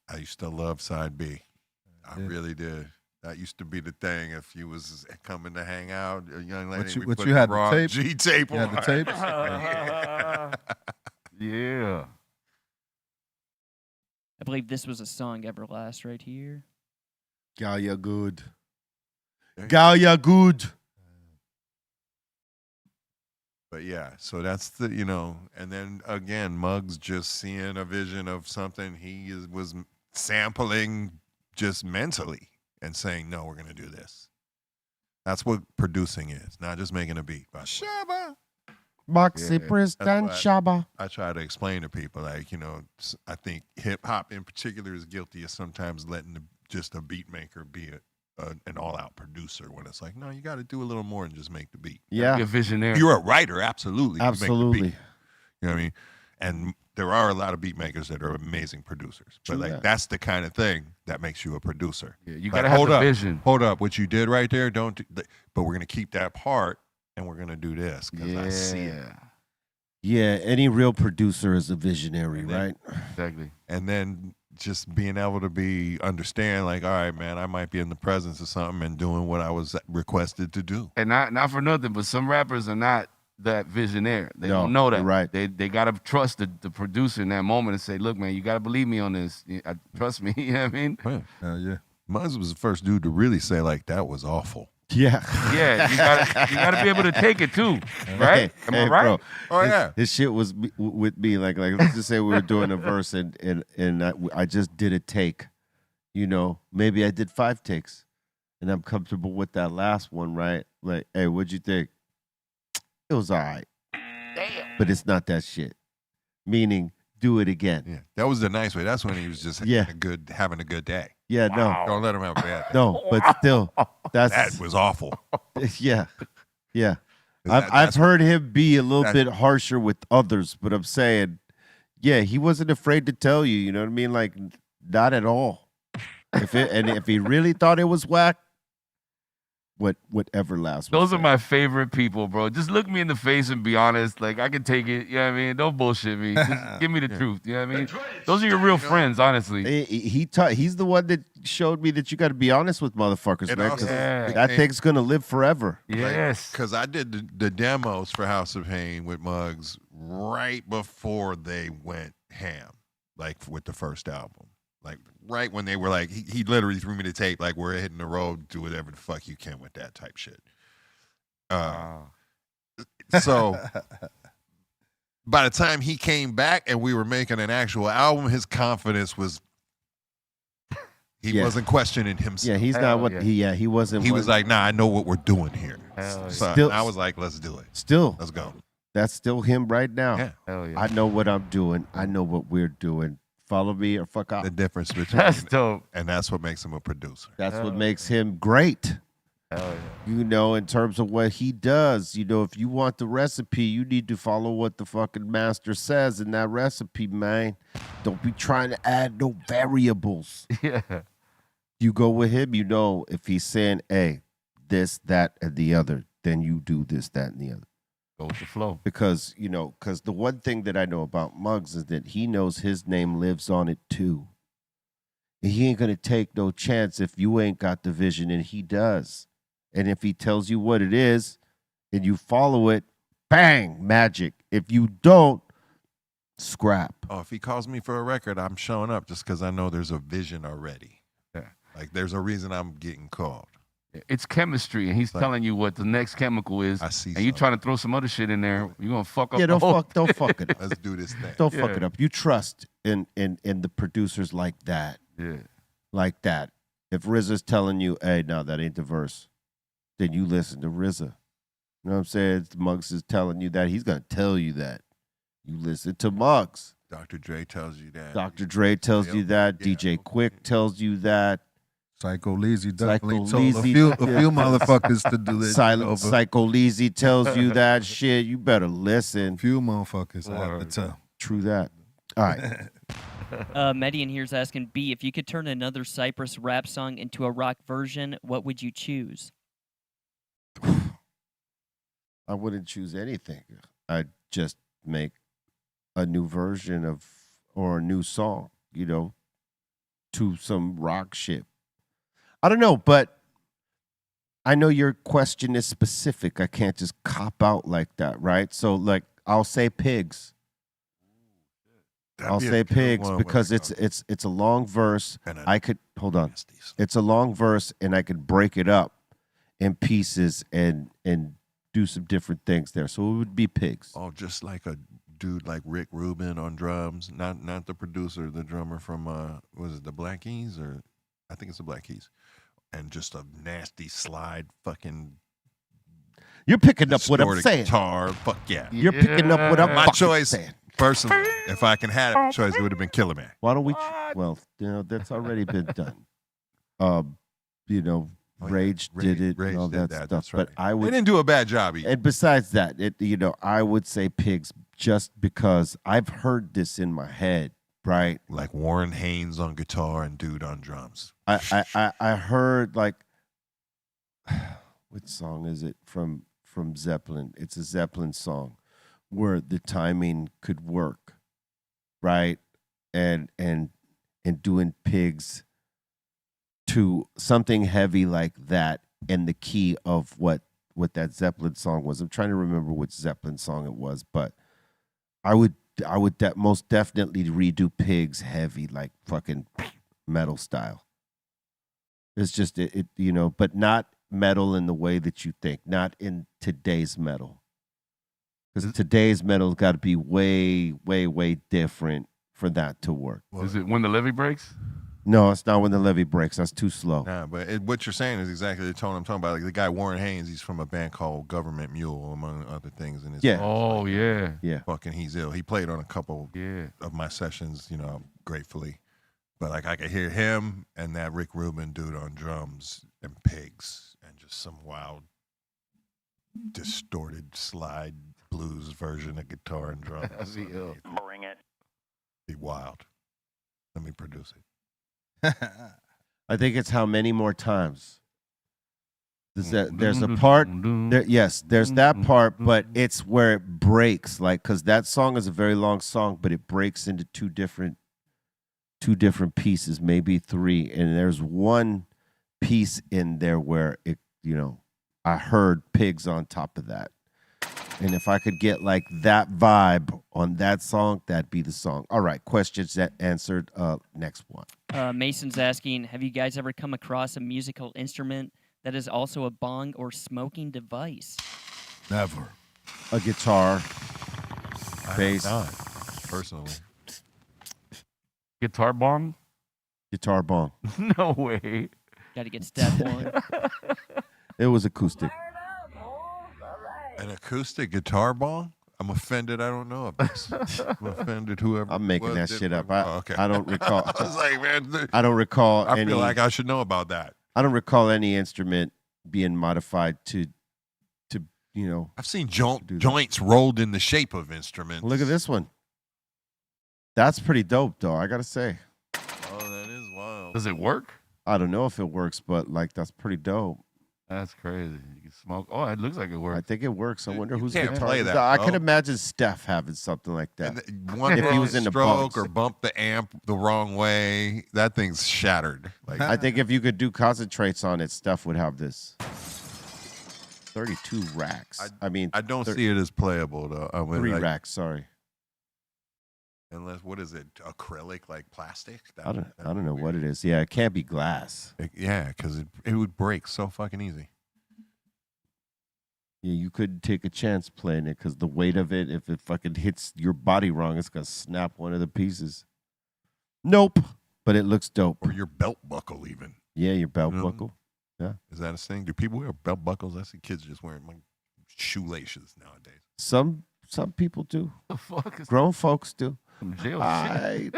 I used to love side B. I really did. That used to be the thing. If you was coming to hang out, a young lady, we what put you had, the raw tape? G tape You on. had the tapes? Yeah. I believe this was a song, Everlast, right here. Gal, ya good. Gal, ya good. But yeah, so that's the, and then again, Muggs just seeing a vision of something he was sampling just mentally and saying, no, we're going to do this. That's what producing is, not just making a beat. Shabba. Cypress and Shabba. I try to explain to people, like, I think hip hop in particular is guilty of sometimes letting just a beat maker be an all-out producer when it's like, no, you got to do a little more than just make the beat. Be a Yeah, visionary. You're a writer, absolutely. You make the absolutely. beat. You know what I mean? And there are a lot of beat makers that are amazing producers. But True that. that's the kind of thing that makes you a producer. Yeah, you Like, gotta have hold the up, vision. Hold up. What you did right there, but we're going to keep that part and we're going to do this because I see it. Yeah, any real producer is a visionary, And then- right? Exactly. And then just being able to understand, like, all right, man, I might be in the presence of something and doing what I was requested to do. And not for nothing, but some rappers are not that visionary. They No, don't know that. you're right. They gotta trust the producer in that moment and say, look, man, you gotta believe me on this. Trust me. You know what I mean? Yeah. Muzz was the first dude to really say, like, that was awful. Yeah. Yeah, you gotta be able to take it too, right? Am I right? Bro, Oh, yeah. His shit was with me. Like let's just say we were doing a verse and I just did a take. Maybe I did 5 takes, and I'm comfortable with that last one, right? Like, hey, what'd you think? It was all right, but it's not that shit. Meaning, do it again. Yeah, that was the nice way. That's when he was just having a good day. Yeah, no, Don't let him have a bad day. no, but still, That that's was awful. yeah. I've That's- heard him be a little bit harsher with others, but I'm saying, yeah, he wasn't afraid to tell you. You know what I mean? Like, not at all. If he really thought it was whack, what Everlast? Those are my favorite people, bro. Just look me in the face and be honest. Like, I can take it. You know what I mean? Don't bullshit me. Just give me the truth. You know what I mean? Those are your real friends, honestly. He's the one that showed me that you got to be honest with motherfuckers, And man. also- 'Cause Yeah. that thing's gonna live forever. Yes. Because I did the demos for House of Pain with Muggs right before they went ham, like with the first album. Like right when they were like, he literally threw me the tape, like, we're hitting the road, do whatever the fuck you can with that type shit. So by the time he came back and we were making an actual album, his confidence was, he Yeah. wasn't questioning himself. Yeah, he's Hell not what yeah. he wasn't. He was like, nah, I know what we're doing here. Hell yeah. So Still- I was like, let's do it. still. Let's go. That's still him right now. Yeah. Hell yeah. I know what I'm doing. I know what we're doing. Follow me or fuck off. The difference between That's dope. and that's what makes him a producer. That's what makes him great. Hell yeah. You know, in terms of what he does, you know, if you want the recipe, you need to follow what the fucking master says in that recipe, man. Don't be trying to add no variables. Yeah. You go with him, you know, if he's saying, hey, this, that, and the other, then you do this, that, and the other. Go with the flow. Because, you know, because the one thing that I know about Muggs is that he knows his name lives on it too. And he ain't going to take no chance if you ain't got the vision, and he does. And if he tells you what it is and you follow it, bang, magic. If you don't, scrap. Oh, if he calls me for a record, I'm showing up just because I know there's a vision already. Yeah. Like there's a reason I'm getting called. It's chemistry, and he's Like- telling you what the next chemical is. I see And you something. trying to throw some other shit in there, you're gonna fuck up. Yeah, the whole don't fuck it up. Let's do this thing. Don't fuck Yeah. it up. You trust in the producers like that. Yeah. Like that. If RZA's telling you, hey, no, that ain't the verse, then you listen to RZA. You know what I'm saying? If Muggs is telling you that, he's going to tell you that. You listen to Muggs. Dr. Dre tells you that. Dr. Dre tells you that. Yeah, DJ okay. Quick tells you that. Psycho Leezy definitely Psycho told Leezy, a few motherfuckers to do this. Silent Psycho Leezy tells you that shit. You better listen. Few motherfuckers, I have to Word. tell. True that. All right. Median here's asking, B, if you could turn another Cypress rap song into a rock version, what would you choose? I wouldn't choose anything. I'd just make a new version of, or a new song, you know, to some rock shit. I don't know, but I know your question is specific. I can't just cop out like that, right? So, like, I'll say Pigs. That'd I'll be a say good Pigs one with because the it's a long verse. and a I could hold on. nasties. It's a long verse, and I could break it up in pieces and do some different things there. So it would be Pigs. Oh, just like a dude like Rick Rubin on drums, not the producer, the drummer from was it the Black Keys, or I think it's the Black Keys, and just a nasty slide fucking You're picking up what I'm distorted saying. guitar. Fuck yeah. You're picking up what I'm My fucking choice, saying. personally, if I can have a choice, it would have been Killer Man. Why don't we? Well, you know that's already been done. You know, Oh, yeah. Rage did it Rage and all did that, that, stuff. that's But right. I They would, didn't do a bad job either. and besides that, you know, I would say Pigs just because I've heard this in my head, right? Like Warren Haynes on guitar and dude on drums. I heard like, what song is it from Zeppelin? It's a Zeppelin song where the timing could work, right? And doing Pigs to something heavy like that in the key of what that Zeppelin song was. I'm trying to remember which Zeppelin song it was, but I would most definitely redo Pigs heavy, like fucking metal style. It's just it you know, but not metal in the way that you think, not in today's metal. Because today's metal's got to be way, way, way different for that to work. Is it When the Levee Breaks? No, it's not When the Levee Breaks. That's too slow. Nah, but what you're saying is exactly the tone I'm talking about. Like the guy Warren Haynes, he's from a band called Government Mule, among other things. And his Yeah. Oh yeah. Yeah. fucking he's ill. He played on a couple Yeah. of my sessions, you know, gratefully. But like I could hear him and that Rick Rubin dude on drums and Pigs and just some wild, distorted slide blues version of guitar and drums. That'd be ill. Bring it. Be wild. Let me produce it. I think it's how many more times. There's a part. Yes, there's that part, but it's where it breaks. Like, because that song is a very long song, but it breaks into two different pieces, maybe three. And there's one piece in there where it, you know, I heard Pigs on top of that. And if I could get like that vibe on that song, that'd be the song. All right, questions that answered. Next one. Mason's asking, have you guys ever come across a musical instrument that is also a bong or smoking device? Never. A guitar, I bass, have not, personally. Guitar bong? guitar bong. No way. Got to get step one. It was acoustic. An acoustic guitar bong? I'm offended. I don't know of this. I'm offended. Whoever. I'm making was that did shit up. remember. Oh, okay. I don't recall. I was like, man, I don't recall I any. feel like I should know about that. I don't recall any instrument being modified to you know. I've seen do that. joints rolled in the shape of instruments. Look at this one. That's pretty dope, though. I gotta say. Oh, that is wild. Does it work? I don't know if it works, but like that's pretty dope. That's crazy. You can smoke. Oh, it looks like it I works. think it works. I You- wonder you who's can't guitar. play that, I bro. can imagine Steph having something like that. One If he wrong was in the stroke bumps. or bump the amp the wrong way, that thing's shattered. Like I think if you could do concentrates on it, Steph would have this. 32 racks. I mean, I don't see it as playable though. I mean, 3 like, racks. Sorry, unless what is it? Acrylic, like plastic? I don't know what it is. Yeah, it can't be glass. Yeah, because it would break so fucking easy. Yeah, you couldn't take a chance playing it because the weight of it, if it fucking hits your body wrong, it's gonna snap one of the pieces. Nope, but it looks dope. Or your belt buckle, even. Yeah, your belt Mhm. buckle. Is that a thing? Do people wear belt buckles? I see kids just wearing like shoelaces nowadays. Some people do. The fuck is Grown folks do. some jail shit? I,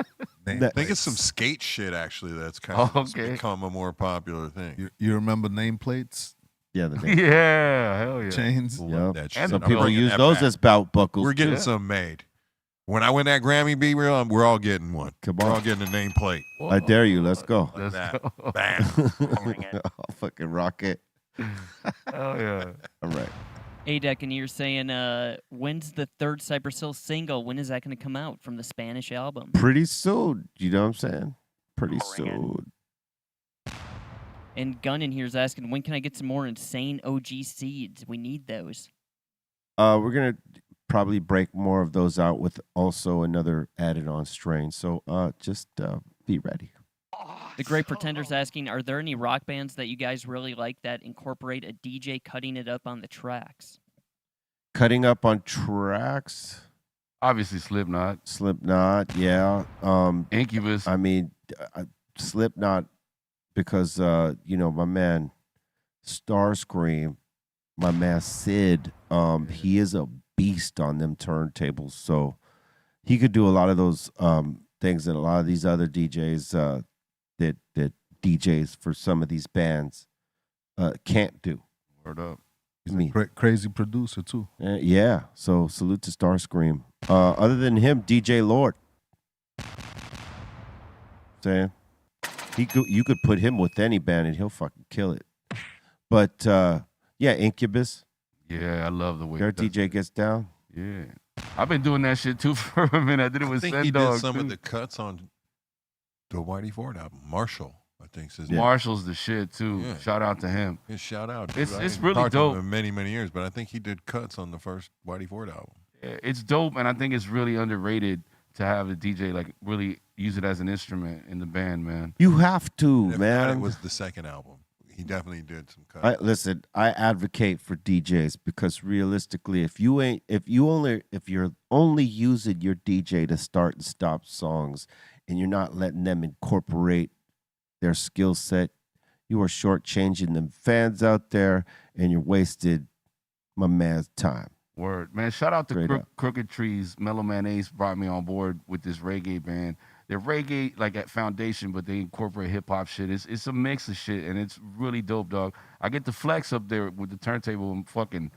Name that- I think it's some skate shit actually that's kind of Okay. become a more popular thing. You remember nameplates, yeah, the name. Yeah, hell yeah. chains? Love Yep. that shit. And Some the people bringing use that those back. as belt buckles. We're getting too. some made. When I win that Grammy, B Real, we're all getting one. Come We're on. all getting a nameplate. I dare you. Let's go. Like Let's that. go. Bam. I'll fucking rock it. Hell yeah. All right. A-Deck, and you're saying, when's the third Cypress Hill single? When is that going to come out from the Spanish album? Pretty soon. You know what I'm saying? Pretty soon. And Gunn in here is asking, when can I get some more insane OG seeds? We need those. We're gonna probably break more of those out with also another added on strain. So just be ready. The Great Pretender's asking, are there any rock bands that you guys really like that incorporate a DJ cutting it up on the tracks? Cutting up on tracks. Obviously, Slipknot, Slipknot, yeah. Incubus. I mean, Slipknot, because you know, my man Starscream, my man Sid, he is a beast on them turntables. So he could do a lot of those things that a lot of these other DJs that DJs for some of these bands can't do. Word up. I mean, Crazy producer too. yeah. So salute to Starscream. Other than him, DJ Lord. Saying you could put him with any band and he'll fucking kill it. But yeah, Incubus. Yeah, I love the way Their he does DJ gets down. it. Yeah. I've been doing that shit too for a minute. I did it I with think Send he Dog did some too. of the cuts on the Whitey Ford album. Marshall, I think, is his Marshall's the shit too. Yeah. Shout out to him. His shout out. It's- dude. I it's ain't really talked to him dope. in many, many years, but I think he did cuts on the first Whitey Ford album. Yeah, it's dope, and I think it's really underrated to have a DJ like really use it as an instrument in the band, man. You have to, And if man. not, it was the second album. He definitely did some cuts. Listen, I advocate for DJs because realistically, if you're only using your DJ to start and stop songs, and you're not letting them incorporate their skill set, you are shortchanging them fans out there, and you're wasted my man's time. Word, man. Shout out to Straight up. Crooked Trees. Mellow Man Ace brought me on board with this reggae band. They're reggae like at foundation, but they incorporate hip hop shit. It's a mix of shit, and it's really dope, dog. I get to flex up there with the turntable and fucking.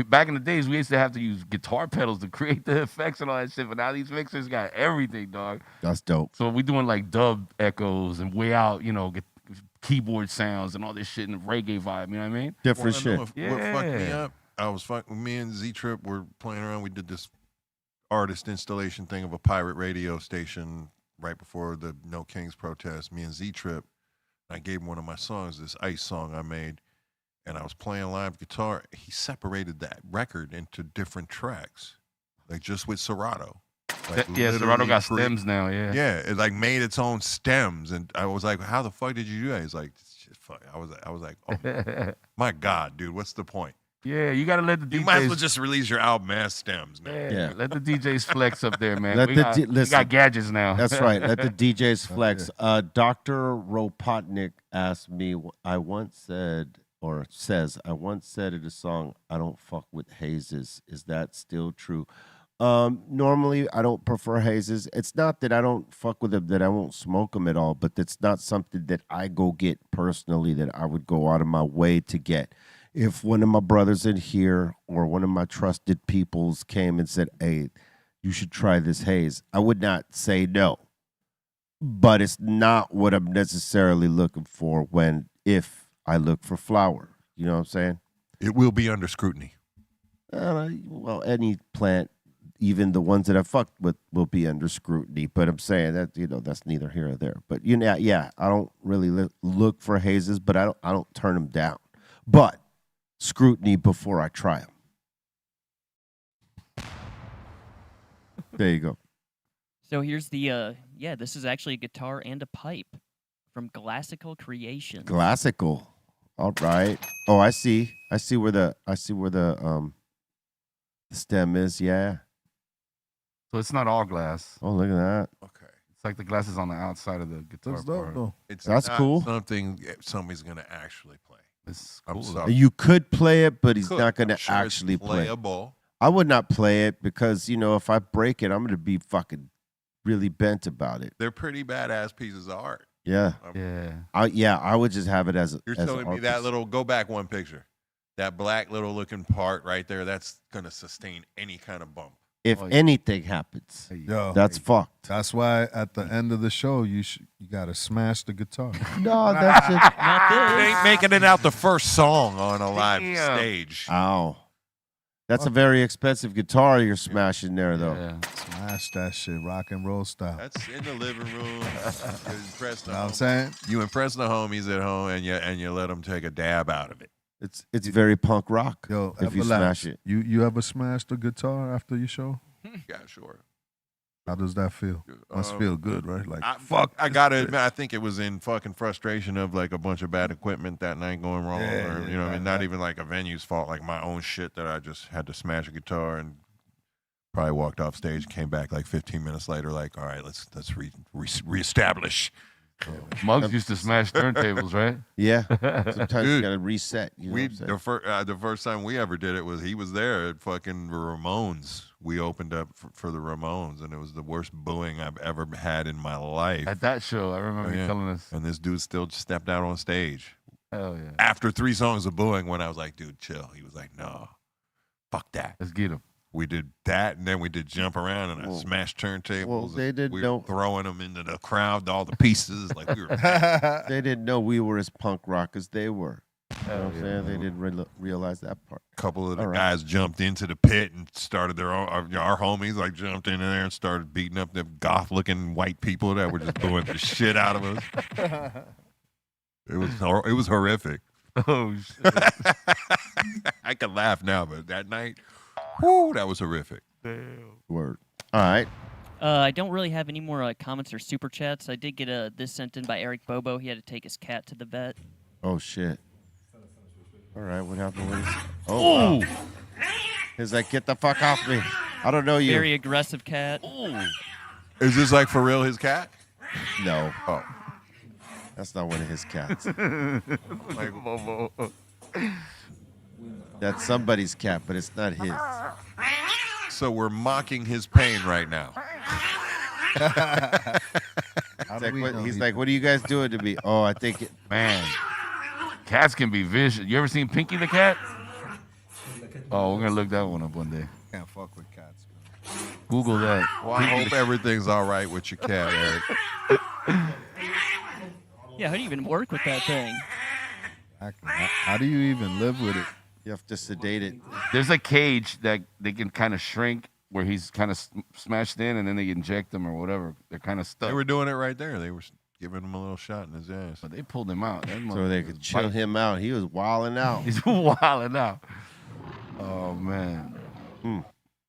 Back in the days, we used to have to use guitar pedals to create the effects and all that shit, but now these mixers got everything, dog. That's dope. So we doing like dub echoes and way out, get keyboard sounds and all this shit in the reggae vibe. You know what I mean? Different Wanna know shit. What fucked me Yeah. up? I was fucking. Me and Z Trip were playing around. We did this artist installation thing of a pirate radio station right before the No Kings protest. Me and Z Trip. I gave him one of my songs, this Ice song I made, and I was playing live guitar. He separated that record into different tracks, like just with Serato. Like Yeah, Serato literally got stems now. Yeah. Yeah, it like made its own stems, and I was like, "How the fuck did you do that?" He's like, "Shit, fuck." I was like, "Oh my god, dude, what's the point? Yeah, you gotta let the DJs. You might as well just release your album as stems, man." Yeah, Yeah. let the DJs flex up there, man. Let we, the got, D- we listen. got gadgets now. That's right. Let the DJs flex. Dr. Ropotnik asked me, I once said in a song, I don't fuck with hazes. Is that still true? Normally I don't prefer hazes. It's not that I don't fuck with them, that I won't smoke them at all, but it's not something that I go get personally, that I would go out of my way to get. If one of my brothers in here or one of my trusted peoples came and said, "Hey, you should try this haze," I would not say no. But it's not what I'm necessarily looking for if I look for flower. You know what I'm saying? It will be under scrutiny. Well, any plant, even the ones that I fucked with, will be under scrutiny. But I'm saying that, that's neither here or there. But yeah, I don't really look for hazes, but I don't turn them down. But scrutiny before I try them. There you go. So here's the this is actually a guitar and a pipe from Classical Creations. Classical. All right. Oh, I see where the stem is. Yeah. So it's not all glass. Oh, look at that. Okay. It's like the glass is on the outside of the guitar That's dope, part. though. That's not cool. Something somebody's gonna actually play. It's I'm cool. sorry. You could play it, but he's Could. not going I'm to sure it's actually play it. playable. I would not play it because, if I break it, I'm going to be fucking really bent about it. They're pretty badass pieces of art. Yeah. Yeah. I would just have it as You're as telling an me art that piece. little, go back one picture, that black little looking part right there, that's gonna sustain any kind of bump. If Oh, yeah. anything happens, Yo, that's fucked. that's why at the end of the show you gotta smash the guitar. No, that's just, Not It this. ain't making it out the first song on a live Damn. stage. ow. That's a very expensive guitar you're smashing there, though. Yeah. Smash that shit, rock and roll style. That's in the living room. You impress the You know what I'm homies. saying? You impress the homies at home, and you let them take a dab out of it. It's very punk rock Yo, if you Everlast, smash it. You ever smashed the guitar after your show? Yeah, sure. How does that feel? Must feel good, right? Like I gotta admit, I think it was in fucking frustration of like a bunch of bad equipment that night going wrong, Yeah, or yeah, you know, what I mean, that- not even like a venue's fault, like my own shit that I just had to smash a guitar and probably walked off stage, came back like 15 minutes later, like, all right, let's reestablish. Muggs used to smash turntables, right? Yeah. Sometimes you Dude, got to reset. You know what I'm saying? The first time we ever did it was he was there at fucking Ramones. We opened up for the Ramones, and it was the worst booing I've ever had in my life. At that show, I remember you Yeah. telling us. And this dude still stepped out on stage Hell yeah. after 3 songs of booing. When I was like, "Dude, chill," he was like, "No, fuck that." Let's get him. We did that, and then we did jump around, and I Well- smashed turntables. well, they didn't we know- were throwing them into the crowd, all the pieces, like we were. They didn't know we were as punk rock as they were. You know what I'm Hell saying? They didn't realize that part. A couple of the All right. guys jumped into the pit and started their own. Our homies like jumped in there and started beating up the goth-looking white people that were just booing the shit out of us. It was horrific. Oh shit. I can laugh now, but that night, whoo, that was horrific. Word. All right. I don't really have any more comments or super chats. I did get this sent in by Eric Bobo. He had to take his cat to the vet. Oh shit. All right. What happened with his? Oh. Wow. He's like, get the fuck off me. I don't know you. Very aggressive cat. Is this like for real his cat? No. Oh, That's not one of his cats. like, That's somebody's cat, but it's not his. so we're mocking his pain right now. How He's do like, we what, know he's he- like, what are you guys doing to me? Oh, I think it. Man. Cats can be vicious. You ever seen Pinky the cat? Oh, we're gonna look that one up one day. Can't fuck with cats. Google that. Well, I hope everything's all right with your cat, Eric. Yeah, how do you even work with that thing? How do you even live with it? You have to sedate it. There's a cage that they can kind of shrink where he's kind of smashed in, and then they inject him or whatever. They're kind of stuck. They were doing it right there. They were giving him a little shot in his ass. But they pulled him out. That So they motherfucker could was chill biting. him out. He was wilding out. He's wilding out. Oh man.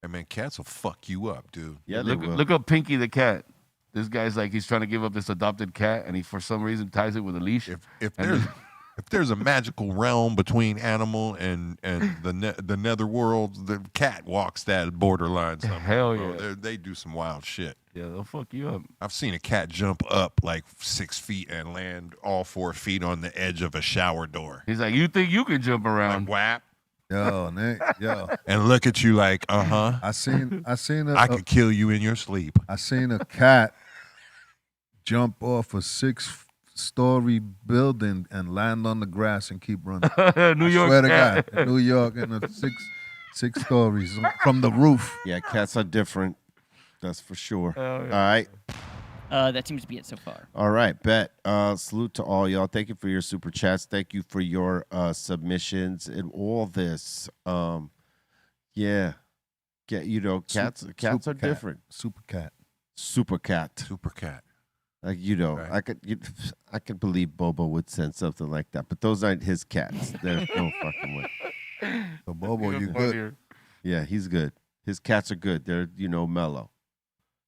I mean, cats will fuck you up, dude. Yeah, they look, will. look up Pinky the cat. This guy's like he's trying to give up this adopted cat, and he for some reason ties it with a leash. If And there's then- if there's a magical realm between animal and the netherworld, the cat walks that borderline. Somehow. Hell Bro, yeah. they do some wild shit. Yeah, they'll fuck you up. I've seen a cat jump up like 6 feet and land all 4 feet on the edge of a shower door. He's like, you think you can jump Like around? whap. Yo, Nick, yo. and look at you like, uh-huh. I seen I could kill you in your sleep. I seen a cat jump off a 6-story building and land on the grass and keep running. New York. Swear to cat. God, in New York, in the six stories from the roof. Yeah, cats are different. That's for sure. Hell All yeah. right. That seems to be it so far. All right, bet. Salute to all y'all. Thank you for your super chats. Thank you for your submissions and all this. Yeah. Cats Super are cat. different. Super cat. Super cat. Super cat. Like Right. I could believe Bobo would send something like that, but those aren't his cats. There's no fucking way. So Bobo, you Even good? funnier. Yeah, he's good. His cats are good. They're mellow.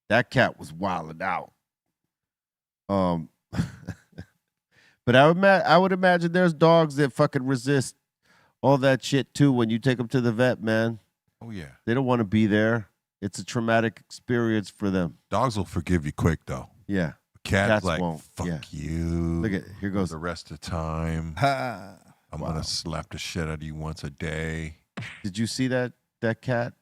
That cat was wilding out. But I would imagine there's dogs that fucking resist all that shit too when you take them to the vet, man. Oh, yeah. They don't want to be there. It's a traumatic experience for them. Dogs will forgive you quick, though. Yeah. Cats Cats like, won't. fuck Yeah. you. Look at here goes. The rest of the time. Ha. I'm Wow. going to slap the shit out of you once a day. Did you see that cat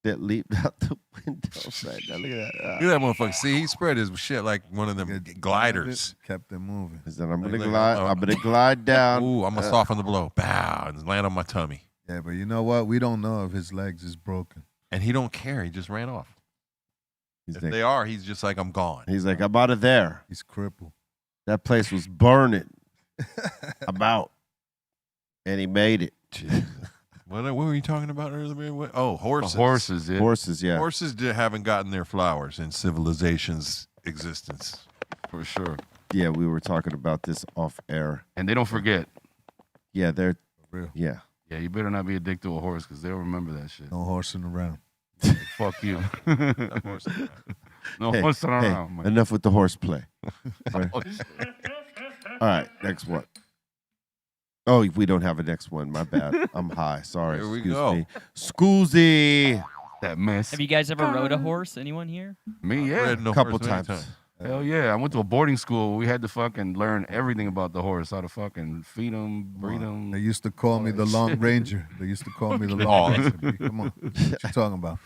that leaped out the window right now? Look at that. Look at that motherfucker. See, he spread his shit like one of them Good. gliders. Kept it moving. He said, I'm gonna Look, glide. I'm gonna glide down. Ooh, I'm going to soften the blow. Bow. And land on my tummy. Yeah, but you know what? We don't know if his legs is broken. And he don't care. He just ran off. He's If like, they are, he's just like, I'm gone. I'm out of there. He's crippled. That place was burning. About. And he made it. Jesus. What were you talking about earlier? What? Oh, The horses. horses, yeah. Horses, yeah. Horses haven't gotten their flowers in civilization's existence. For sure. Yeah, we were talking about this off air. And they don't forget. Yeah, they're For real. yeah. Yeah, you better not be a dick to a horse because they'll remember that shit. No horsing around. Fuck you. Horses. No Hey, horsing hey, around, man. enough with the horse play. Right? Oh, shit. All right, next one. Oh, we don't have a next one. My bad. I'm high. Sorry. Here we Excuse go. me. Scoozy. That mess. Have you guys ever rode a horse? Anyone here? Me, yeah. Ridden a Couple horse many times. Hell yeah. I went to a boarding school. We had to fucking learn everything about the horse, how to fucking feed them, breed They them. used to call me the Long Ranger. They used to call me the Long Ranger. Come on. What you talking about?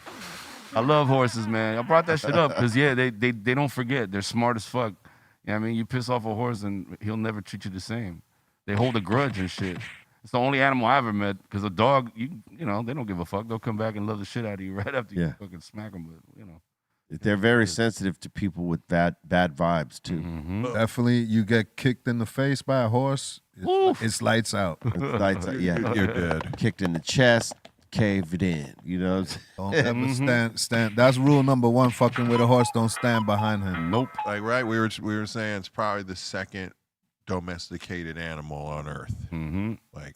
I love horses, man. I brought that shit up because, yeah, they don't forget. They're smart as fuck. You know what I mean? You piss off a horse and he'll never treat you the same. They hold a grudge and shit. It's the only animal I ever met because a dog, you know, they don't give a fuck. They'll come back and love the shit out of you right after you Yeah. fucking smack them. But, you know. They're very sensitive to people with bad vibes too. Mm-hmm. Definitely, you get kicked in the face by a horse, it's lights out. It's lights out, yeah. You're dead. Kicked in the chest, caved in. You know. Don't ever stand. That's rule number one. Fucking with a horse, don't stand behind him. Nope. Like, right, we were saying it's probably the second domesticated animal on Earth. Mm-hmm. Like,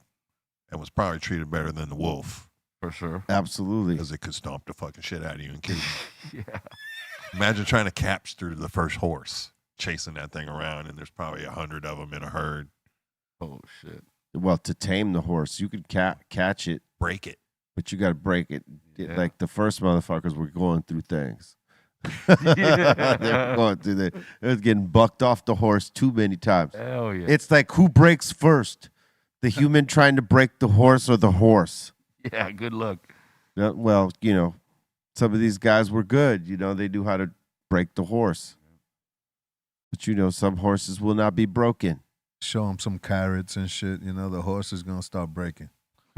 and was probably treated better than the wolf For sure. Absolutely. because it could stomp the fucking shit out of you and kill you. Yeah. Imagine trying to capture the first horse, chasing that thing around, and there's probably 100 of them in a herd. Oh, shit. Well, to tame the horse, you could catch it, Break it. but you got to break it. Yeah. Like the first motherfuckers were going through things. They were going through it was getting bucked off the horse too many times. Hell yeah. It's like who breaks first, the human trying to break the horse or the horse? Yeah, good luck. Well, you know, some of these guys were good. You know, they knew how to break the horse. But you know, some horses will not be broken. Show him some carrots and shit. You know, the horse is gonna start breaking.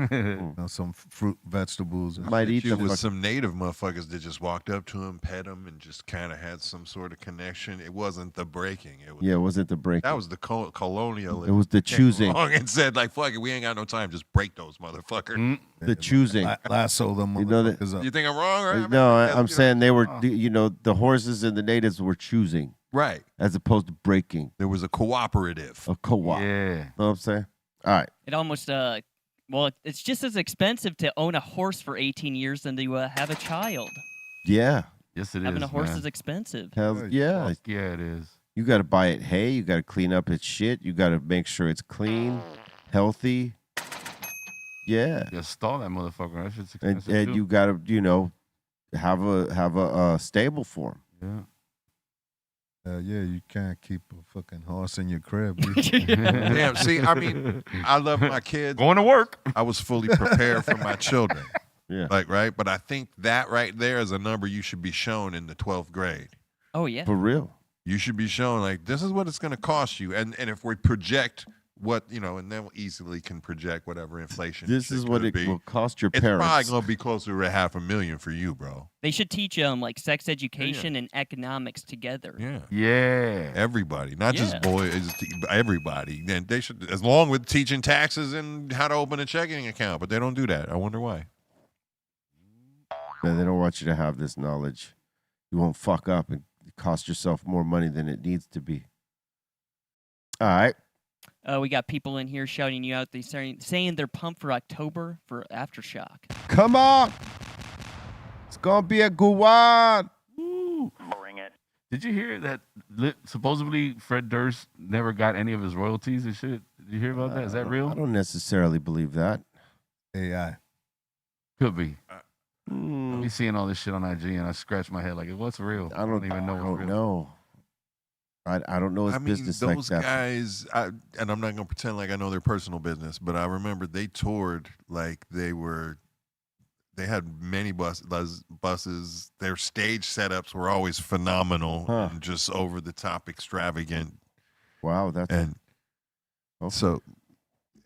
You know, some fruit, vegetables. And Might eat You the with fuck- some native motherfuckers that just walked up to him, pet him, and just kind of had some sort of connection. It wasn't the breaking. It was Yeah, it wasn't the breaking. that was the colonial. It was the choosing. And said like, "Fuck it, we ain't got no time. Just break those motherfuckers." Mm. The choosing. lasso them You know that- motherfuckers up. You think I'm wrong, right? No, That's, I'm you know, saying they were, you know, the horses and the natives were choosing right. as opposed to breaking. There was a cooperative. A co-op. Yeah. Know what I'm saying? All right. It almost well, it's just as expensive to own a horse for 18 years than to have a child. Yeah. Yes, it is. Having a horse man. is expensive. Hell, Good. yeah. Fuck yeah, it is. You got to buy it hay. You got to clean up its shit. You got to make sure it's clean, healthy. Yeah. Just stall that motherfucker. That shit's And, expensive and too. you got to, you know, have a stable for 'em. Yeah. Yeah, you can't keep a fucking horse in your crib. Damn, see, I mean, I love my kids. Going to work. I was fully prepared for my children. Yeah. Like, right? But I think that right there is a number you should be shown in the 12th grade. Oh yeah. For real. You should be shown, like, this is what it's going to cost you. And if we project what, and then we easily can project whatever inflation. This is what it be. will cost your It's parents. probably going to be closer to $500,000 for you, bro. They should teach like sex education and economics together. Yeah. Yeah. Everybody, not just Yeah. boys, everybody. Then they should, as long with teaching taxes and how to open a checking account, but they don't do that. I wonder why. Man, they don't want you to have this knowledge. You won't fuck up and cost yourself more money than it needs to be. All right. We got people in here shouting you out. They saying they're pumped for October for Aftershock. Come on. It's going to be a good one. Bring it. Did you hear that supposedly Fred Durst never got any of his royalties and shit? Did you hear about that? Is that I real? don't necessarily believe that. AI. Could be. Mm, Be seeing all this shit on IG and I scratch my head like, what's real? I don't even know I what's don't real. know. I don't know his I mean, business like those that. guys, and I'm not going to pretend like I know their personal business, but I remember they toured like they had many buses. Their stage setups were always phenomenal Huh. and just over the top extravagant. Wow, that's And okay. so,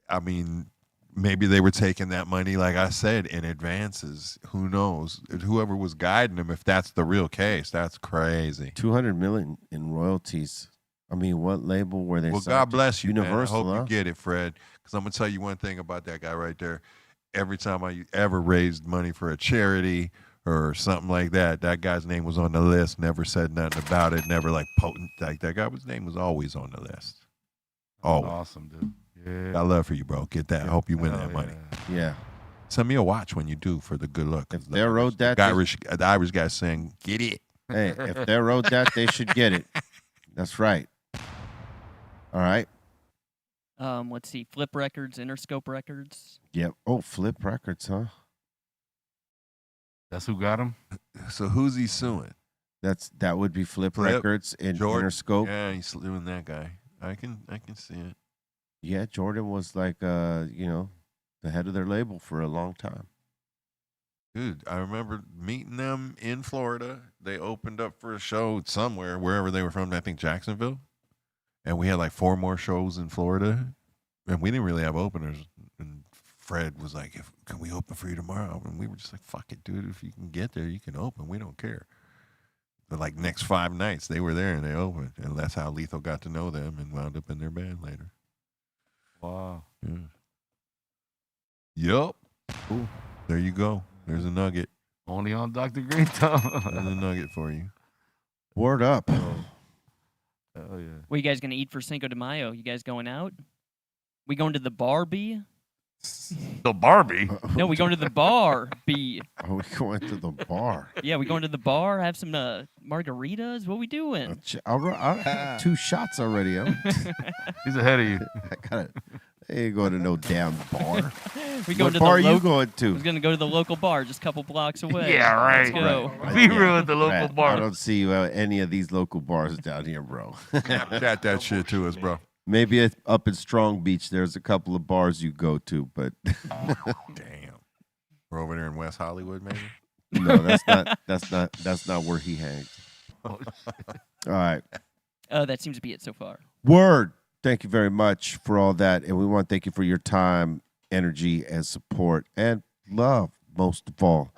I mean, maybe they were taking that money, like I said, in advances. Who knows? Whoever was guiding them, if that's the real case, that's crazy. $200 million in royalties. I mean, what label were they? Well, signed God to? bless you, Universal, man. I hope huh? you get it, Fred, because I'm going to tell you one thing about that guy right there. Every time I ever raised money for a charity or something like that, that guy's name was on the list, never said nothing about it, never like potent. Like that guy's name was always on the list. Always. Awesome, dude. Yeah. Got love for you, bro. Get that. I hope you win Hell that money. yeah. Yeah. Send me a watch when you do for the good luck. If they wrote that, The Irish guy saying, get it. hey, if they wrote that, they should get it. That's right. All right. Let's see. Flip Records, Interscope Records. Yep. Oh, Flip Records, huh? That's who got him? So who's he suing? That would be Flip Flip, Records and Jordan? Interscope. Yeah, he's suing that guy. I can see it. Yeah, Jordan was like, the head of their label for a long time. Dude, I remember meeting them in Florida. They opened up for a show somewhere, wherever they were from, I think Jacksonville. And we had like 4 more shows in Florida. And we didn't really have openers. And Fred was like, can we open for you tomorrow? And we were just like, fuck it, dude. If you can get there, you can open. We don't care. But like next 5 nights, they were there and they opened. And that's how Lethal got to know them and wound up in their band later. Wow. Yeah. Yup. Cool. There you go. There's a nugget. Only on Dr. Greenthumb. There's a nugget for you. Word up. Hell yeah. What are you guys gonna eat for Cinco de Mayo? You guys going out? We going to the bar, B? The Barbie. No, we going to the bar, B. Are we going to the bar? Yeah, we going to the bar. Have some margaritas. What we doing? I had 2 shots already. He's ahead of you. I ain't going to no damn bar. We going What to bar are the you local. going I to? was gonna go to the local bar, just a couple blocks away. Yeah, right. Let's go. Right. Be Yeah. real at the local Right. bar. I don't see you at any of these local bars down here, bro. Snapchat that shit to us, bro. Maybe up in Strong Beach, there's a couple of bars you go to, but Damn. We're over there in West Hollywood, maybe? no, that's not where he hangs. Oh, All right. That seems to be it so far. Word. Thank you very much for all that. And we want to thank you for your time, energy, and support, and love, most of all.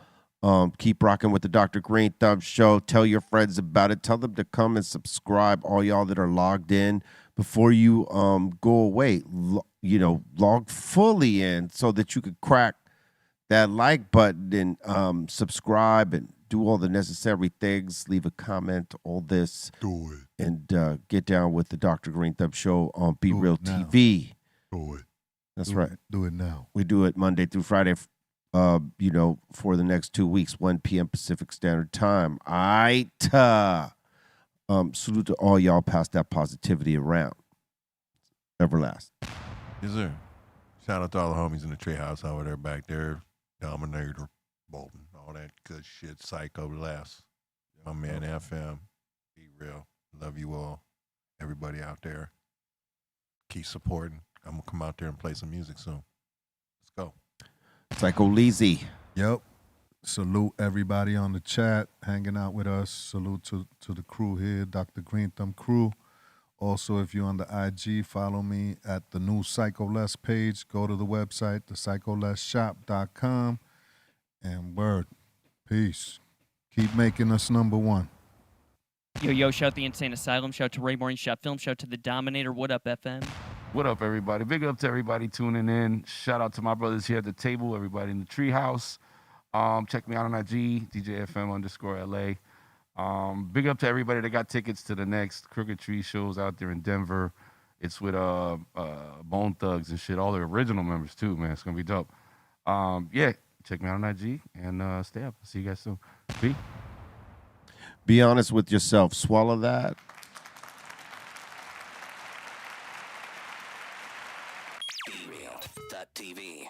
Keep rocking with the Dr. Greenthumb Show. Tell your friends about it. Tell them to come and subscribe, all y'all that are logged in, before you go away. Log fully in so that you could crack that like button and subscribe and do all the necessary things. Leave a comment, all this. Do it. And get down with the Dr. Greenthumb Show on Do it now. BREALTV. Do it. That's right. Do it now. We do it Monday through Friday, for the next 2 weeks, 1 p.m. Pacific Standard Time. All right. Salute to all y'all. Pass that positivity around. Everlast. Yes, sir. Shout out to all the homies in the treehouse over there back there. Dominator, Bolton, all that good shit. Psycho Blast. My man FM. Be real. Love you all. Everybody out there. Keep supporting. I'm going to come out there and play some music soon. Let's go. Psycho Leezy. Yep. Salute everybody on the chat, hanging out with us. Salute to the crew here, Dr. Greenthumb crew. Also, if you're on the IG, follow me at the new Psycho Les page. Go to the website, thepsycholesshop.com. And word, peace. Keep making us number one. Yo, shout the Insane Asylum, shout to Ray Morning, shout Film, shout to the Dominator. What up, FM? What up, everybody? Big up to everybody tuning in. Shout out to my brothers here at the table, everybody in the treehouse. Check me out on IG, DJFM_LA. Big up to everybody that got tickets to the next Crooked Tree shows out there in Denver. It's with Bone Thugs and shit, all the original members too, man. It's gonna be dope. Yeah, check me out on IG and stay up. See you guys soon. Peace. Be honest with yourself. Swallow that. BREALTV.